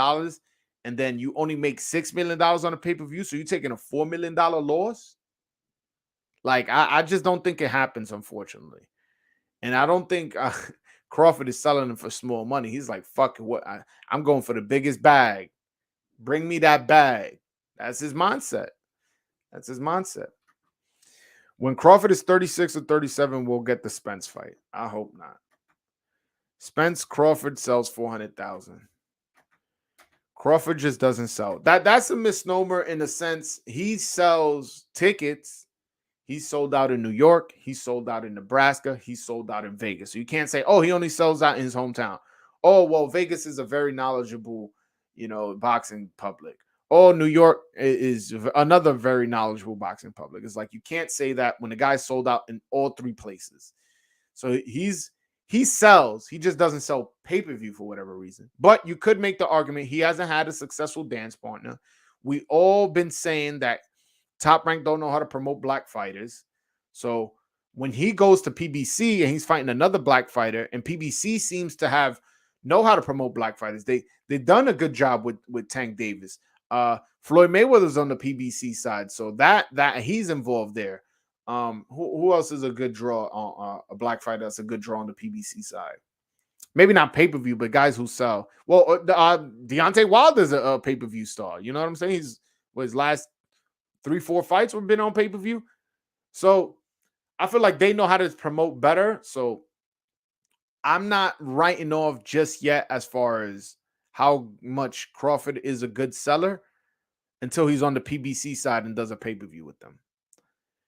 and then you only make $6 million on a pay-per-view. So you're taking a $4 million loss? Like, I just don't think it happens, unfortunately. And I don't think Crawford is selling him for small money. He's like, fuck it, what? I'm going for the biggest bag. Bring me that bag. That's his mindset. That's his mindset. When Crawford is 36 or 37, we'll get the Spence fight. I hope not. Spence Crawford sells 400,000. Crawford just doesn't sell. That's a misnomer in a sense. He sells tickets. He's sold out in New York. He's sold out in Nebraska. He's sold out in Vegas. So you can't say, oh, he only sells out in his hometown. Oh, well, Vegas is a very knowledgeable, boxing public. Oh, New York is another very knowledgeable boxing public. It's like you can't say that when the guy sold out in all three places. So he sells. He just doesn't sell pay-per-view for whatever reason. But you could make the argument he hasn't had a successful dance partner. We all been saying that Top Rank don't know how to promote black fighters. So when he goes to PBC and he's fighting another black fighter, and PBC seems to know how to promote black fighters. They've done a good job with Tank Davis. Floyd Mayweather's on the PBC side, so that he's involved there. Who else is a good draw on a black fighter that's a good draw on the PBC side? Maybe not pay-per-view, but guys who sell. Well, Deontay Wilder's a pay-per-view star. You know what I'm saying? His last 3-4 fights have been on pay-per-view. So I feel like they know how to promote better. So I'm not writing off just yet as far as how much Crawford is a good seller until he's on the PBC side and does a pay-per-view with them.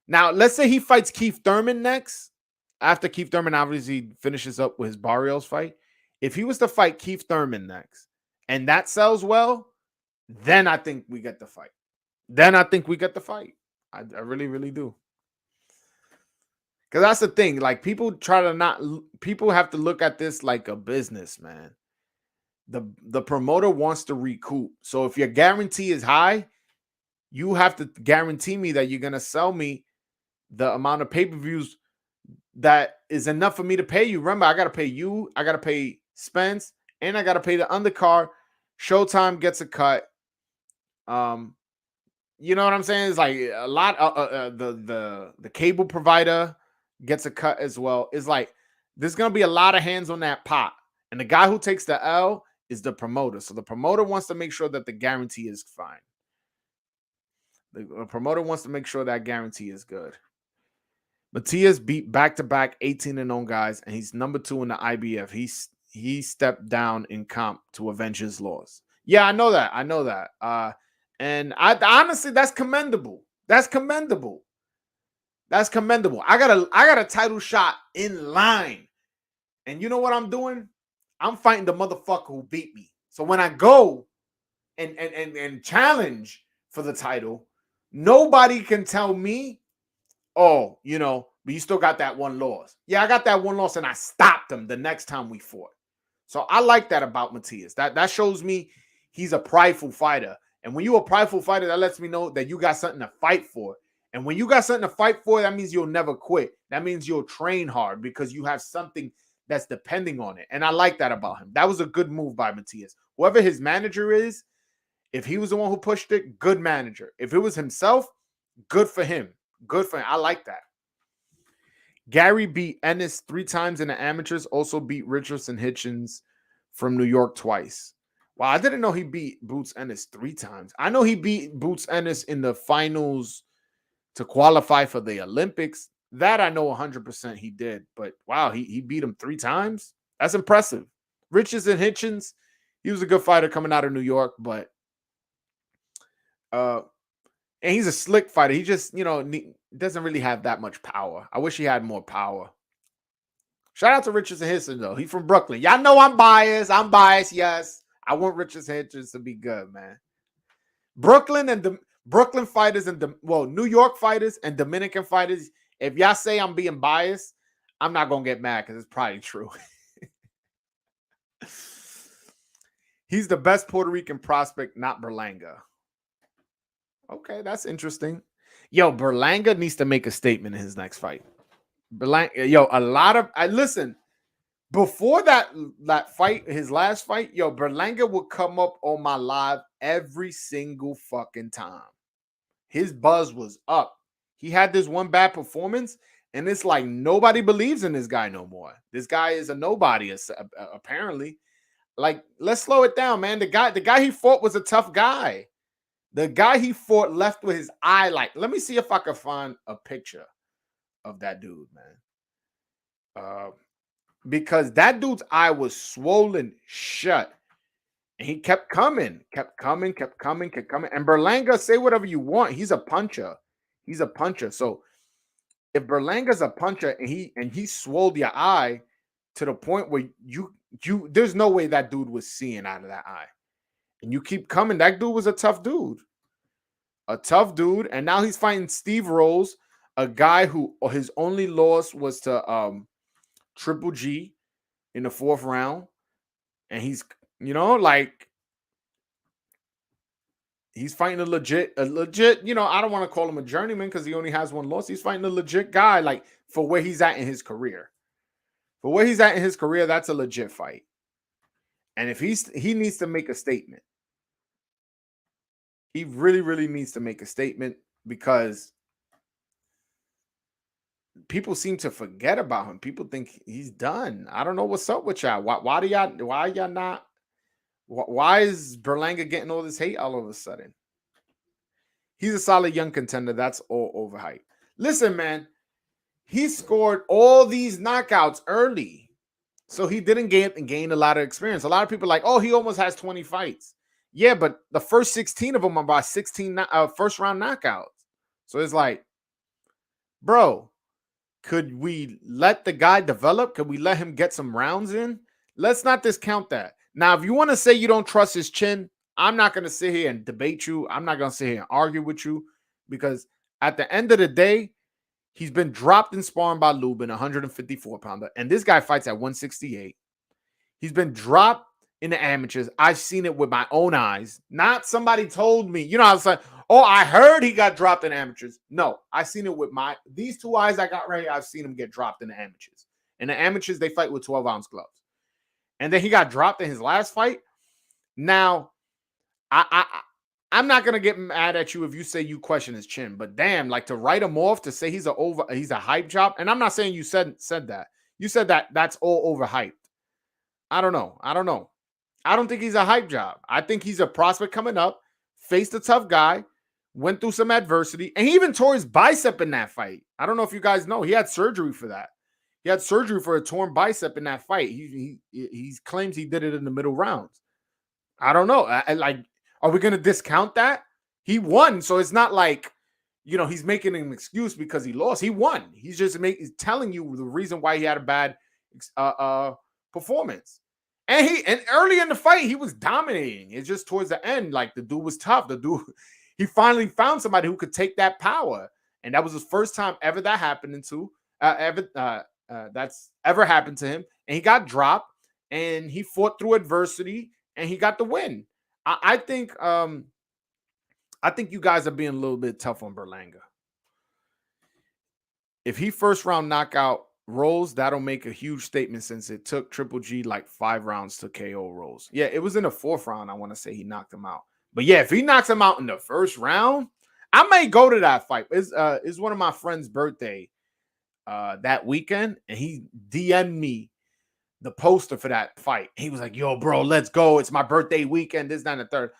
Now, let's say he fights Keith Thurman next. After Keith Thurman obviously finishes up with his Barrios fight. If he was to fight Keith Thurman next and that sells well, then I think we get the fight. I really, really do. Because that's the thing. Like, people have to look at this like a business, man. The promoter wants to recoup. So if your guarantee is high, you have to guarantee me that you're going to sell me the amount of pay-per-views that is enough for me to pay you. Remember, I got to pay you, I got to pay Spence, and I got to pay the undercard. Showtime gets a cut. You know what I'm saying? It's like a lot. The cable provider gets a cut as well. It's like there's gonna be a lot of hands on that pot, and the guy who takes the L is the promoter. So the promoter wants to make sure that the guarantee is fine. The promoter wants to make sure that guarantee is good. Matias beat back-to-back 18-0 guys, and he's number 2 in the IBF. He stepped down in comp to avenge his loss. Yeah, I know that. And I honestly, that's commendable. I got a title shot in line. And you know what I'm doing? I'm fighting the motherfucker who beat me. So when I go and challenge for the title, nobody can tell me, oh, but you still got that one loss. Yeah, I got that one loss and I stopped him the next time we fought. So I like that about Matias. That shows me he's a prideful fighter. And when you're a prideful fighter, that lets me know that you got something to fight for. And when you got something to fight for, that means you'll never quit. That means you'll train hard because you have something that's depending on it. And I like that about him. That was a good move by Matias. Whoever his manager is, if he was the one who pushed it, good manager. If it was himself, good for him. I like that. Gary beat Ennis 3 times in the amateurs, also beat Richardson Hitchens from New York twice. Wow, I didn't know he beat Boots Ennis 3 times. I know he beat Boots Ennis in the finals to qualify for the Olympics. That I know 100% he did. But wow, he beat him 3 times? That's impressive. Richardson Hitchens, he was a good fighter coming out of New York, but and he's a slick fighter. He just, doesn't really have that much power. I wish he had more power. Shout out to Richardson Hitchens, though. He's from Brooklyn. Y'all know I'm biased. Yes. I want Richardson Hitchens to be good, man. Brooklyn and the Brooklyn fighters and New York fighters and Dominican fighters. If y'all say I'm being biased, I'm not going to get mad because it's probably true. He's the best Puerto Rican prospect, not Berlanga. Okay, that's interesting. Yo, Berlanga needs to make a statement in his next fight. Listen, before that fight, his last fight, Berlanga would come up on my live every single fucking time. His buzz was up. He had this one bad performance, And it's like nobody believes in this guy no more. This guy is a nobody, apparently. Like, let's slow it down, man. The guy he fought was a tough guy. The guy he fought left with his eye. Like, let me see if I can find a picture of that dude, man. Because that dude's eye was swollen shut. And he kept coming. And Berlanga, say whatever you want. He's a puncher. So if Berlanga's a puncher and he swelled your eye to the point where you there's no way that dude was seeing out of that eye. And you keep coming. That dude was a tough dude. And now he's fighting Steve Rose, a guy who his only loss was to Triple G in the 4th round. And he's, like, he's fighting a legit, I don't want to call him a journeyman because he only has one loss. He's fighting a legit guy, like, for where he's at in his career. That's a legit fight. And if he needs to make a statement. He really, really needs to make a statement because people seem to forget about him. People think he's done. I don't know what's up with y'all. Why is Berlanga getting all this hate all of a sudden? He's a solid young contender. That's all overhyped. Listen, man, he scored all these knockouts early. So he didn't gain a lot of experience. A lot of people are like, oh, he almost has 20 fights. Yeah, but the first 16 of them are by 16 first round knockouts. So it's like, bro, could we let the guy develop? Could we let him get some rounds in? Let's not discount that. Now, if you want to say you don't trust his chin, I'm not going to sit here and debate you. I'm not going to sit here and argue with you because at the end of the day, he's been dropped in sparring by Lubin, 154-pounder, and this guy fights at 168. He's been dropped in the amateurs. I've seen it with my own eyes. Not somebody told me. I was like, oh, I heard he got dropped in amateurs. No, I've seen it with these 2 eyes I got right here. I've seen him get dropped in the amateurs. In the amateurs, they fight with 12-ounce gloves. And then he got dropped in his last fight. Now, I'm not gonna get mad at you if you say you question his chin, but damn, like to write him off to say he's a hype job. And I'm not saying you said that. You said that's all overhyped. I don't know. I don't think he's a hype job. I think he's a prospect coming up, faced a tough guy, went through some adversity, and he even tore his bicep in that fight. I don't know if you guys know. He had surgery for that. He had surgery for a torn bicep in that fight. He claims he did it in the middle rounds. I don't know. Are we going to discount that? He won, so it's not like, he's making an excuse because he lost. He won. He's just telling you the reason why he had a bad performance. And early in the fight, he was dominating. It's just towards the end, like the dude was tough. He finally found somebody who could take that power, and that was his first time ever that happened that's ever happened to him. And he got dropped, and he fought through adversity, and he got the win. I think you guys are being a little bit tough on Berlanga. If he first round knockout Rose, that'll make a huge statement since it took Triple G like 5 rounds to KO Rose. Yeah, it was in the 4th round. I want to say he knocked him out. But yeah, if he knocks him out in the first round, I may go to that fight. It's one of my friend's birthday that weekend, and he DM'd me the poster for that fight. He was like, yo, bro, let's go. It's my birthday weekend. This, that, and the third.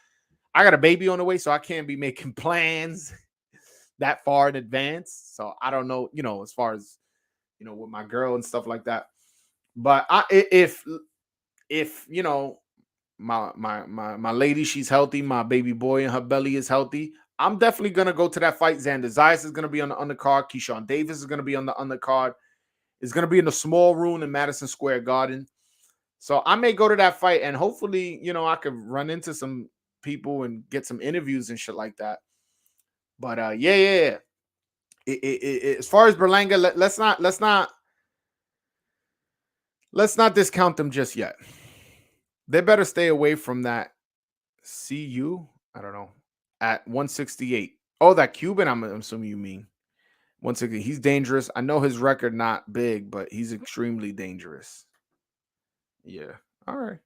I got a baby on the way, so I can't be making plans that far in advance. So I don't know, as far as with my girl and stuff like that. But if my lady, she's healthy, my baby boy in her belly is healthy, I'm definitely gonna go to that fight. Xander Zayas is gonna be on the undercard. Keyshawn Davis is gonna be on the undercard. It's gonna be in the small room in Madison Square Garden. So I may go to that fight, and hopefully, I could run into some people and get some interviews and shit like that. But yeah. As far as Berlanga, let's not discount them just yet. They better stay away from that CU. I don't know, at 168. Oh, that Cuban. I'm assuming you mean 160. He's dangerous. I know his record not big, but he's extremely dangerous. Yeah. All right.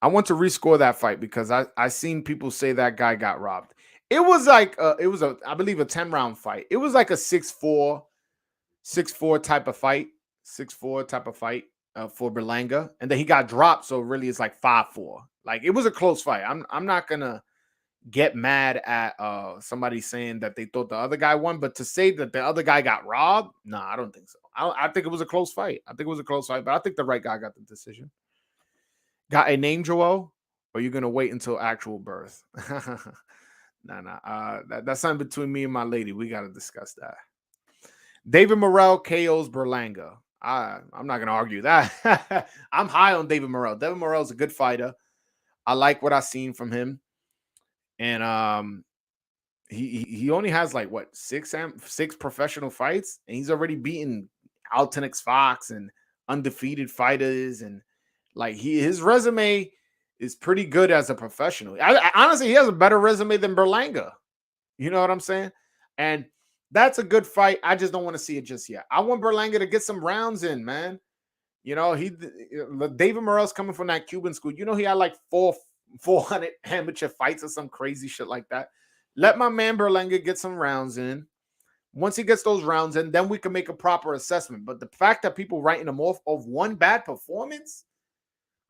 I want to rescore that fight because I seen people say that guy got robbed. It was like I believe a 10-round fight. It was like a 6-4, 6'4" type of fight. 6'4" type of fight for Berlanga. And then he got dropped. So really it's like 5'4". Like it was a close fight. I'm not gonna get mad at somebody saying that they thought the other guy won, but to say that the other guy got robbed, no, I don't think so. I think it was a close fight. I think it was a close fight, but I think the right guy got the decision. Got a name, Joel? Or are you gonna wait until actual birth? Nah. That's something between me and my lady. We gotta discuss that. David Morrell KOs Berlanga. I'm not gonna argue that. I'm high on David Morrell. David Morrell's a good fighter. I like what I've seen from him. And he only has like what six professional fights, and he's already beaten Altonix Fox and undefeated fighters, and like his resume is pretty good as a professional. Honestly, he has a better resume than Berlanga. You know what I'm saying? And that's a good fight. I just don't want to see it just yet. I want Berlanga to get some rounds in, man. You know, David Morrell's coming from that Cuban school. You know, he had like 400 amateur fights or some crazy shit like that. Let my man Berlanga get some rounds in. Once he gets those rounds in, then we can make a proper assessment. But the fact that people writing him off of one bad performance,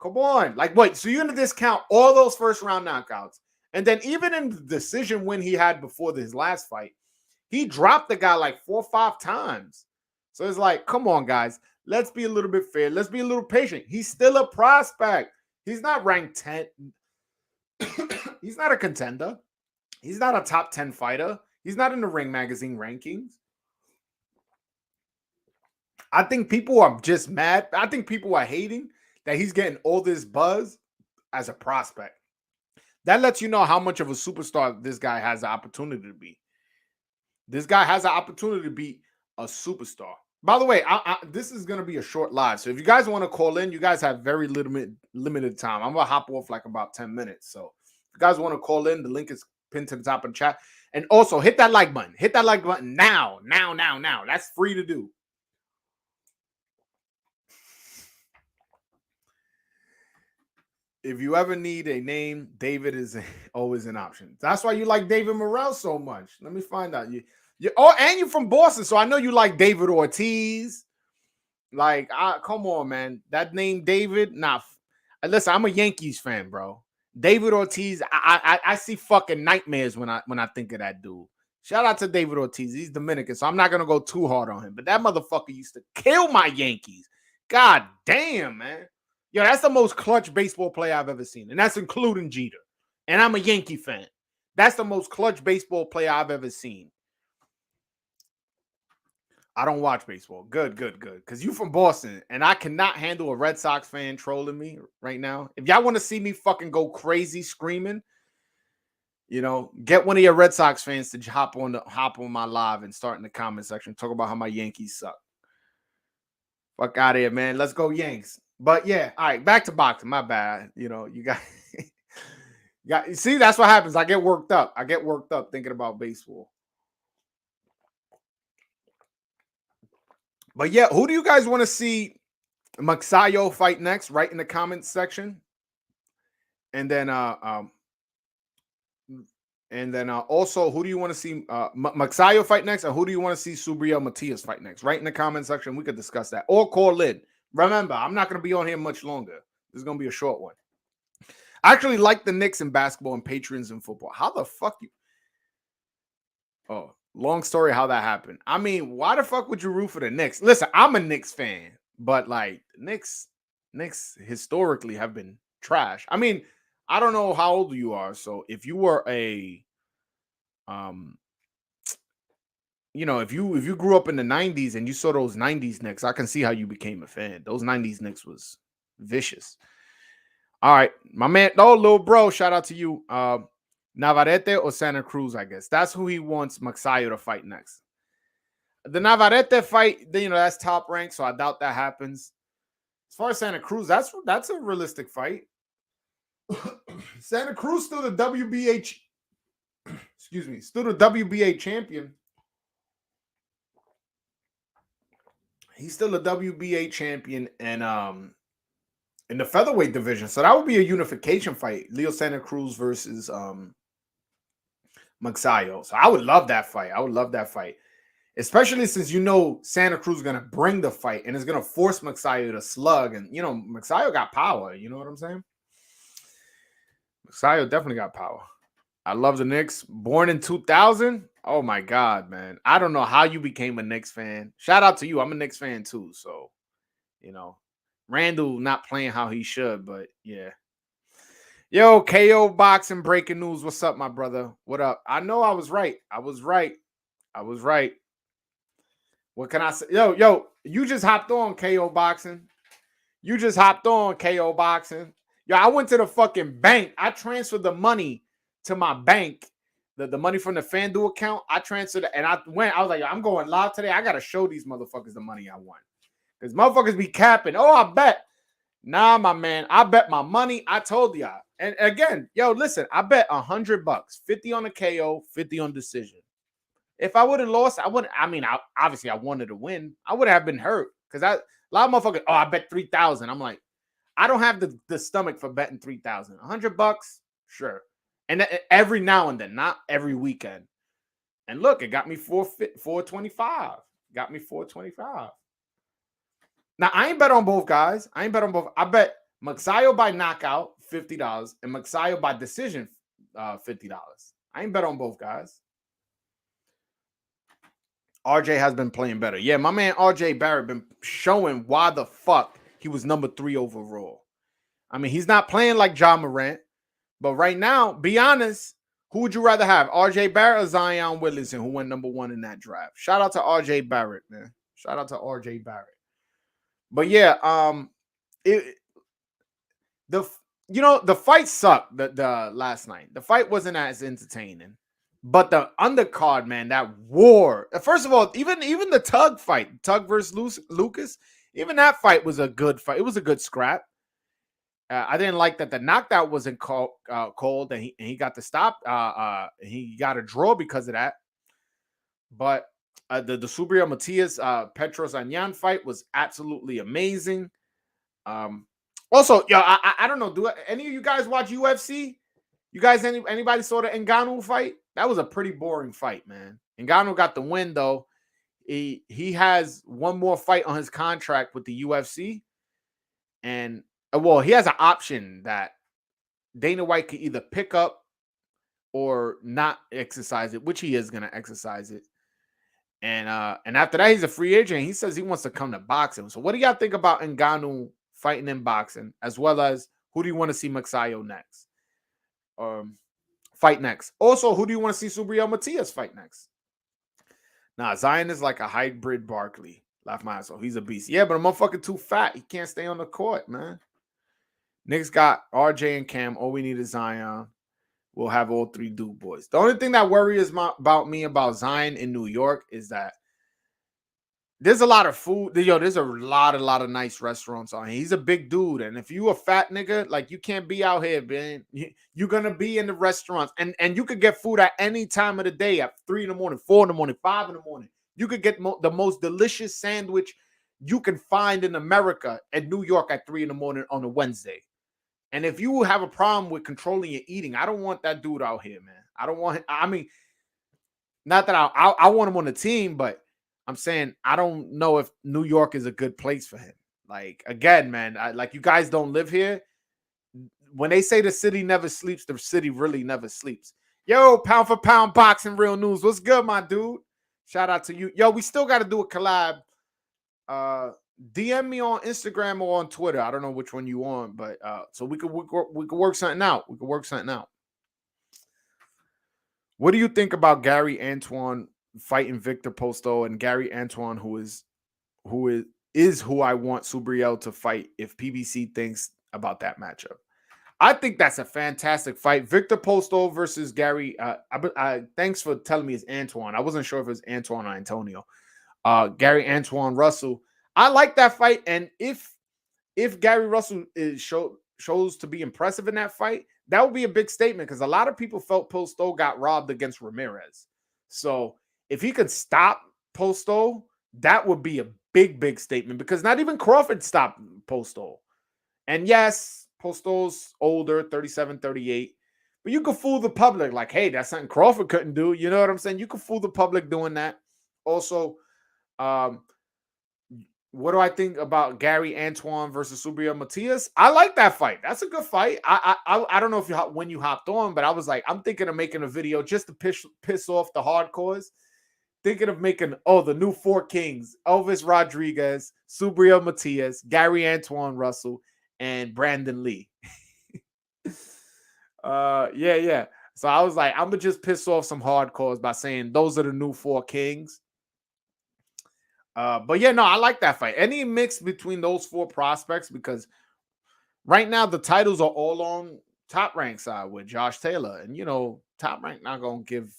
come on. Like, wait, so you're going to discount all those first round knockouts. And then even in the decision win he had before his last fight, he dropped the guy like 4 or 5 times. So it's like, come on, guys. Let's be a little bit fair. Let's be a little patient. He's still a prospect. He's not ranked 10. He's not a contender. He's not a top 10 fighter. He's not in the Ring Magazine rankings. I think people are just mad. I think people are hating that he's getting all this buzz as a prospect. That lets you know how much of a superstar this guy has the opportunity to be. This guy has an opportunity to be a superstar. By the way, this is going to be a short live. So if you guys want to call in, you guys have very limited time. I'm going to hop off like about 10 minutes. So if you guys want to call in, the link is pinned to the top of the chat. And also hit that like button. Hit that like button now. That's free to do. If you ever need a name, David is always an option. That's why you like David Morrell so much. Let me find out. And you're from Boston, so I know you like David Ortiz. Like, come on, man. That name, David. Nah, listen, I'm a Yankees fan, bro. David Ortiz. I see fucking nightmares when I think of that dude. Shout out to David Ortiz. He's Dominican, so I'm not gonna go too hard on him. But that motherfucker used to kill my Yankees. God damn, man. Yo, that's the most clutch baseball player I've ever seen, and that's including Jeter. And I'm a Yankee fan. That's the most clutch baseball player I've ever seen. I don't watch baseball. Good. Because you from Boston, and I cannot handle a Red Sox fan trolling me right now. If y'all want to see me fucking go crazy screaming, you know, get one of your Red Sox fans to hop on my live and start in the comment section. Talk about how my Yankees suck. Fuck out of here, man. Let's go Yanks. But yeah, all right, back to boxing. My bad. You know, you see, that's what happens. I get worked up. Thinking about baseball. But yeah, who do you guys want to see Magsayo fight next? Write in the comments section. And then also, who do you want to see Magsayo fight next? And who do you want to see Subriel Matias fight next? Write in the comment section. We could discuss that. Or call in. Remember, I'm not going to be on here much longer. This is going to be a short one. I actually like the Knicks in basketball and Patriots in football. How the fuck you... Oh, long story how that happened. I mean, why the fuck would you root for the Knicks? Listen, I'm a Knicks fan, but like Knicks historically have been trash. I mean, I don't know how old you are. So if you were a, you know, if you grew up in the 90s and you saw those 90s Knicks, I can see how you became a fan. Those 90s Knicks was vicious. All right, my man, little bro, shout out to you. Navarrete or Santa Cruz, I guess. That's who he wants Magsayo to fight next. The Navarrete fight, you know, that's top rank, so I doubt that happens. As far as Santa Cruz, that's a realistic fight. Santa Cruz still the WBA, still the WBA champion. He's still a WBA champion and in the featherweight division. So that would be a unification fight. Leo Santa Cruz versus Magsayo. So I would love that fight. Especially since Santa Cruz is gonna bring the fight and is gonna force Magsayo to slug, and Magsayo got power. You know what I'm saying? Magsayo definitely got power. I love the Knicks. Born in 2000. Oh my God, man! I don't know how you became a Knicks fan. Shout out to you. I'm a Knicks fan too. So Randall not playing how he should, but yeah. Yo, KO boxing breaking news. What's up, my brother? What up? I know I was right. I was right. What can I say? Yo, you just hopped on KO boxing. Yo, I went to the fucking bank. I transferred the money to my bank. The money from the FanDuel account. I transferred it and I was like, I'm going live today. I gotta show these motherfuckers the money I won. Because motherfuckers be capping. Oh, I bet. Nah, my man. I bet my money. I told y'all. And again, yo, listen, I bet $100, 50 on the KO, 50 on decision. If I would have lost, I wouldn't. I mean, obviously I wanted to win. I would have been hurt because a lot of motherfuckers. Oh, I bet 3,000. I'm like, I don't have the stomach for betting 3,000. $100, sure. And every now and then, not every weekend. And look, it got me 425. Got me 425. Now I ain't bet on both guys. I bet Magsayo by knockout $50 and Magsayo by decision $50. I ain't bet on both guys. RJ has been playing better. Yeah, my man RJ Barrett been showing why the fuck he was number 3 overall. I mean, he's not playing like Ja Morant, but right now, be honest, who would you rather have, RJ Barrett or Zion Williamson, who went number 1 in that draft? Shout out to RJ Barrett, man. Shout out to RJ Barrett. But yeah, the fight sucked the last night. The fight wasn't as entertaining. But the undercard, man, that war. First of all, even the Tug fight, Tug versus Lucas, even that fight was a good fight. It was a good scrap. I didn't like that the knockout wasn't cold, and he got the stop. He got a draw because of that. But the Subriel Matias Petros Anyan fight was absolutely amazing. Also, I don't know. Do any of you guys watch UFC? You guys, anybody saw the Ngannou fight? That was a pretty boring fight, man. Ngannou got the win, though. He has one more fight on his contract with the UFC. And, well, he has an option that Dana White could either pick up or not exercise it, which he is going to exercise it. And after that, he's a free agent. He says he wants to come to boxing. So what do y'all think about Ngannou fighting in boxing, as well as who do you want to see Magsayo next? Fight next. Also, who do you want to see Subriel Matias fight next? Nah, Zion is like a hybrid Barkley. Laugh my ass off. He's a beast. Yeah, but a motherfucker too fat. He can't stay on the court, man. Knicks got RJ and Cam. All we need is Zion. We'll have all 3 Duke boys. The only thing that worries about me about Zion in New York is that there's a lot of food. Yo, there's a lot of nice restaurants on here. He's a big dude. And if you a fat nigga, like, you can't be out here, man. You're going to be in the restaurants. And you could get food at any time of the day, at 3 in the morning, 4 in the morning, 5 in the morning. You could get the most delicious sandwich you can find in America at New York at 3 in the morning on a Wednesday. And if you have a problem with controlling your eating, I don't want that dude out here, man. I don't want him. I mean, not that I want him on the team, but I'm saying I don't know if New York is a good place for him. Like, again, man, like, you guys don't live here. When they say the city never sleeps, the city really never sleeps. Yo, pound for pound boxing real news. What's good, my dude? Shout out to you. Yo, we still got to do a collab. DM me on Instagram or on Twitter. I don't know which one you on, but so we could work something out. What do you think about Gary Antoine fighting Victor Postol, and Gary Antoine, who is who I want Subriel to fight if PBC thinks about that matchup? I think that's a fantastic fight. Victor Postol versus Gary. Thanks for telling me it's Antoine. I wasn't sure if it was Antoine or Antonio. Gary Antoine Russell. I like that fight, and if Gary Russell shows to be impressive in that fight, that would be a big statement, because a lot of people felt Postol got robbed against Ramirez. So if he could stop Postol, that would be a big statement, because not even Crawford stopped Postol. And yes, Postol's older, 37, 38, but you could fool the public like, hey, that's something Crawford couldn't do. You know what I'm saying? You could fool the public doing that. Also, um, what do I think about Gary Antoine versus Subriel Matias? I like that fight. That's a good fight. I don't know if when you hopped on, but I was like, I'm thinking of making a video just to piss off the hardcores. Thinking of making the new four kings: Elvis Rodriguez, Subriel Matias, Gary Antoine Russell, and Brandon Lee. Yeah. So I was like, I'm gonna just piss off some hardcores by saying those are the new four kings. But yeah, no, I like that fight. Any mix between those four prospects, because right now the titles are all on Top Rank side with Josh Taylor, and Top Rank not gonna give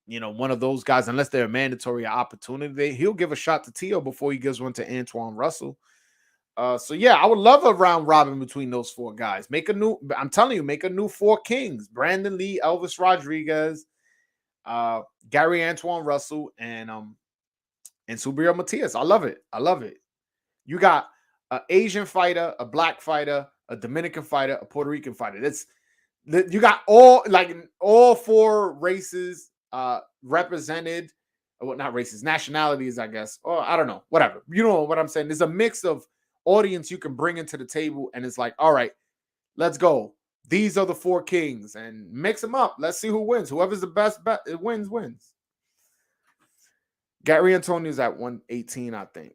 one of those guys unless they're a mandatory opportunity. He'll give a shot to Tio before he gives one to Antoine Russell. So yeah, I would love a round robin between those four guys. I'm telling you, make a new four kings: Brandon Lee, Elvis Rodriguez, Gary Antoine Russell, and Subriel Matias. I love it. You got an Asian fighter, a black fighter, a Dominican fighter, a Puerto Rican fighter. You got all four races represented. Well, not races, nationalities, I guess. Or I don't know, whatever. You know what I'm saying? There's a mix of audience you can bring into the table, and it's like, all right, let's go. These are the four kings, and mix them up. Let's see who wins. Whoever's the best wins. Gary Antonio's at 118, I think.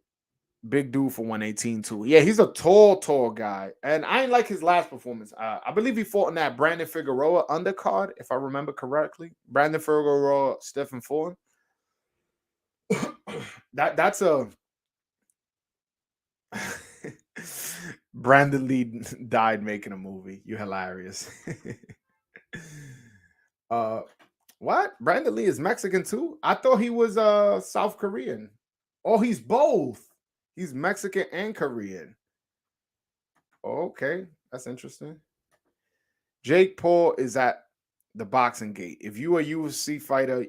Big dude for 118 too. Yeah, he's a tall guy. And I ain't like his last performance. I believe he fought in that Brandon Figueroa undercard, if I remember correctly. Brandon Figueroa, Stephen Ford. That's a Brandon Lee died making a movie. You're hilarious. What? Brandon Lee is Mexican too? I thought he was South Korean. Oh, he's both. He's Mexican and Korean. Okay, that's interesting. Jake Paul is at the boxing gate. If you are a UFC fighter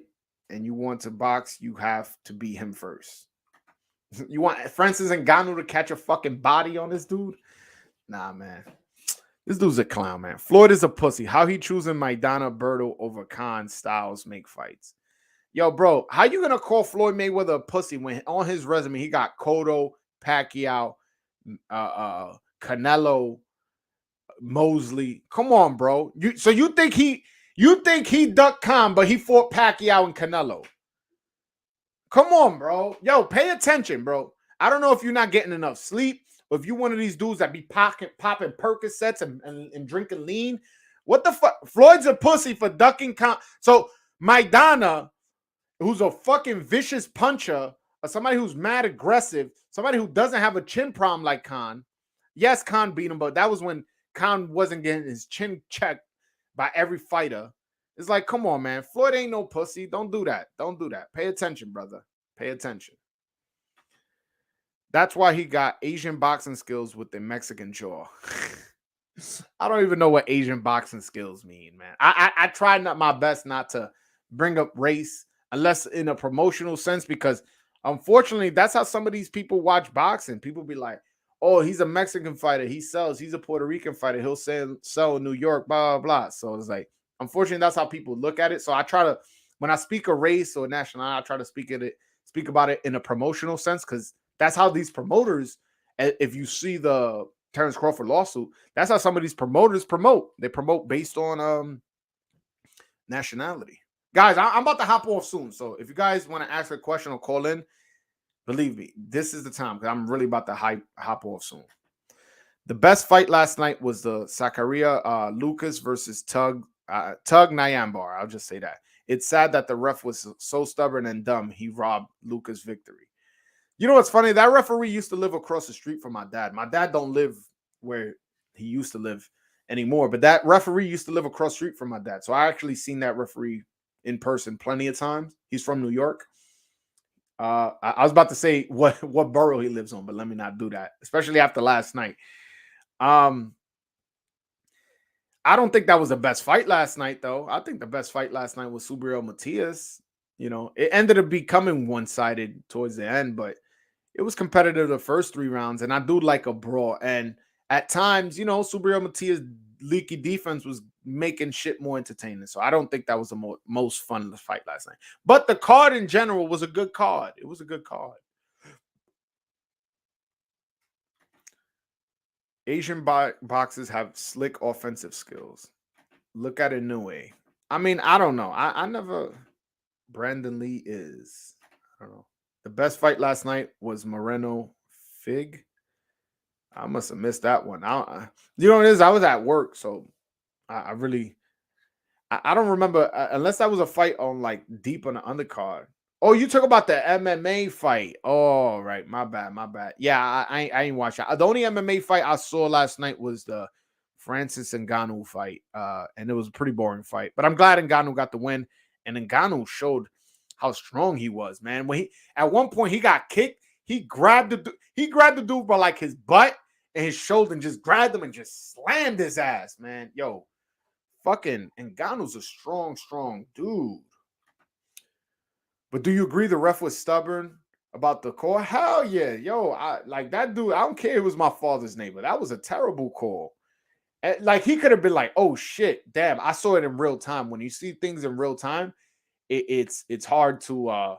and you want to box, you have to beat him first. You want Francis Ngannou to catch a fucking body on this dude? Nah, man. This dude's a clown, man. Floyd is a pussy. How he choosing Maidana Berto over Khan Styles make fights? Yo, bro, how you gonna call Floyd Mayweather a pussy when on his resume he got Cotto, Pacquiao, Canelo, Mosley? Come on, bro. You think he ducked Khan, but he fought Pacquiao and Canelo? Come on, bro. Yo, pay attention, bro. I don't know if you're not getting enough sleep, or if you're one of these dudes that be popping Percocets and drinking lean. What the fuck? Floyd's a pussy for ducking Khan. So Maidana, who's a fucking vicious puncher, or somebody who's mad aggressive, somebody who doesn't have a chin problem like Khan. Yes, Khan beat him, but that was when Khan wasn't getting his chin checked by every fighter. It's like, come on, man. Floyd ain't no pussy. Don't do that. Pay attention, brother. Pay attention. That's why he got Asian boxing skills with the Mexican jaw. I don't even know what Asian boxing skills mean, man. I tried my best not to bring up race unless in a promotional sense, because unfortunately, that's how some of these people watch boxing. People be like, oh, he's a Mexican fighter. He sells. He's a Puerto Rican fighter. He'll sell in New York, blah, blah, blah. So it's like, unfortunately, that's how people look at it. So I try to, when I speak a race or nationality, I try to speak about it in a promotional sense, because that's how these promoters, if you see the Terrence Crawford lawsuit, that's how some of these promoters promote. They promote based on nationality. Guys, I'm about to hop off soon. So if you guys want to ask a question or call in, believe me, this is the time, because I'm really about to hop off soon. The best fight last night was the Zakaria Lucas versus Tug Nyambar. I'll just say that. It's sad that the ref was so stubborn and dumb, he robbed Lucas' victory. You know what's funny? That referee used to live across the street from my dad. My dad don't live where he used to live anymore, but that referee used to live across the street from my dad. So I actually seen that referee in person plenty of times. He's from New York. I was about to say what borough he lives on, but let me not do that, especially after last night. I don't think that was the best fight last night, though. I think the best fight last night was Subriel Matias. You know, it ended up becoming one-sided towards the end, but it was competitive the first 3 rounds, and I do like a brawl. And at times, you know, Subriel Matias' leaky defense was making shit more entertaining. So I don't think that was the most fun fight last night. But the card in general was a good card. It was a good card. Asian boxers have slick offensive skills. Look at Inoue. I mean, I don't know. I never. Brandon Lee is. I don't know. The best fight last night was Moreno Fig. I must have missed that one. You know what it is? I was at work, so I really. I don't remember unless that was a fight on like deep on the undercard. Oh, you talk about the MMA fight. Oh, right. My bad. My bad. Yeah, I ain't watched that. The only MMA fight I saw last night was the Francis Ngannou fight. And it was a pretty boring fight. But I'm glad Ngannou got the win. And Ngannou showed how strong he was, man. When he at one point he got kicked, he grabbed the dude by like his butt and his shoulder and just grabbed him and just slammed his ass, man. Yo, fucking Ngannou's a strong dude. But do you agree the ref was stubborn about the call? Hell yeah. Yo, I like that dude. I don't care if it was my father's neighbor. That was a terrible call. And, like he could have been like, oh shit, damn, I saw it in real time. When you see things in real time, it's hard to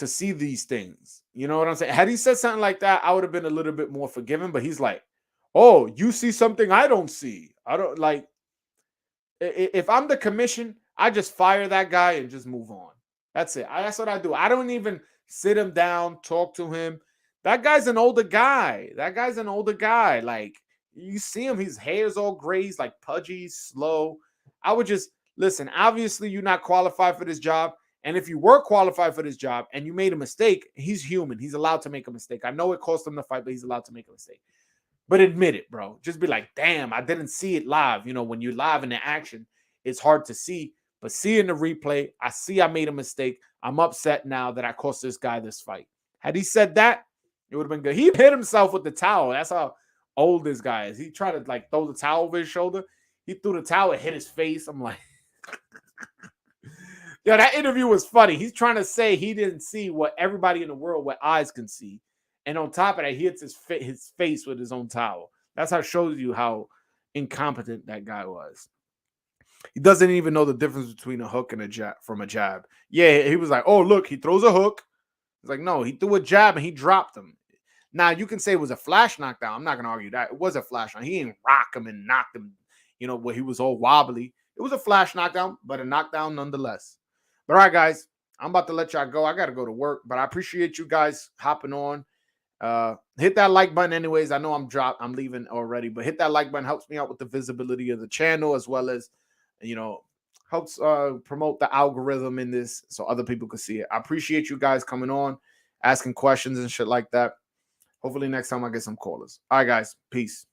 see these things. You know what I'm saying? Had he said something like that, I would have been a little bit more forgiving. But he's like, oh, you see something I don't see. I don't like if I'm the commission, I just fire that guy and just move on. That's it. That's what I do. I don't even sit him down, talk to him. That guy's an older guy. Like, you see him, his hair's all gray. He's like pudgy, slow. I would just listen. Obviously, you're not qualified for this job. And if you were qualified for this job and you made a mistake, he's human. He's allowed to make a mistake. I know it cost him the fight, but he's allowed to make a mistake. But admit it, bro. Just be like, damn, I didn't see it live. You know, when you're live in the action, it's hard to see. But seeing the replay, I see I made a mistake. I'm upset now that I cost this guy this fight. Had he said that, it would have been good. He hit himself with the towel. That's how old this guy is. He tried to like throw the towel over his shoulder. He threw the towel and hit his face. I'm like, yo, that interview was funny. He's trying to say he didn't see what everybody in the world with eyes can see. And on top of that, he hits his face with his own towel. That's how it shows you how incompetent that guy was. He doesn't even know the difference between a hook and a jab from a jab. Yeah, he was like, oh, look, he throws a hook. It's like, no, he threw a jab and he dropped him. Now, you can say it was a flash knockdown. I'm not going to argue that. It was a flash knockdown. He didn't rock him and knocked him, you know, where he was all wobbly. It was a flash knockdown, but a knockdown nonetheless. But all right, guys, I'm about to let y'all go. I got to go to work, but I appreciate you guys hopping on. Hit that like button anyways. I know I'm leaving already, but hit that like button. Helps me out with the visibility of the channel, as well as, you know, helps promote the algorithm in this so other people can see it. I appreciate you guys coming on, asking questions and shit like that. Hopefully next time I get some callers. All right, guys. Peace.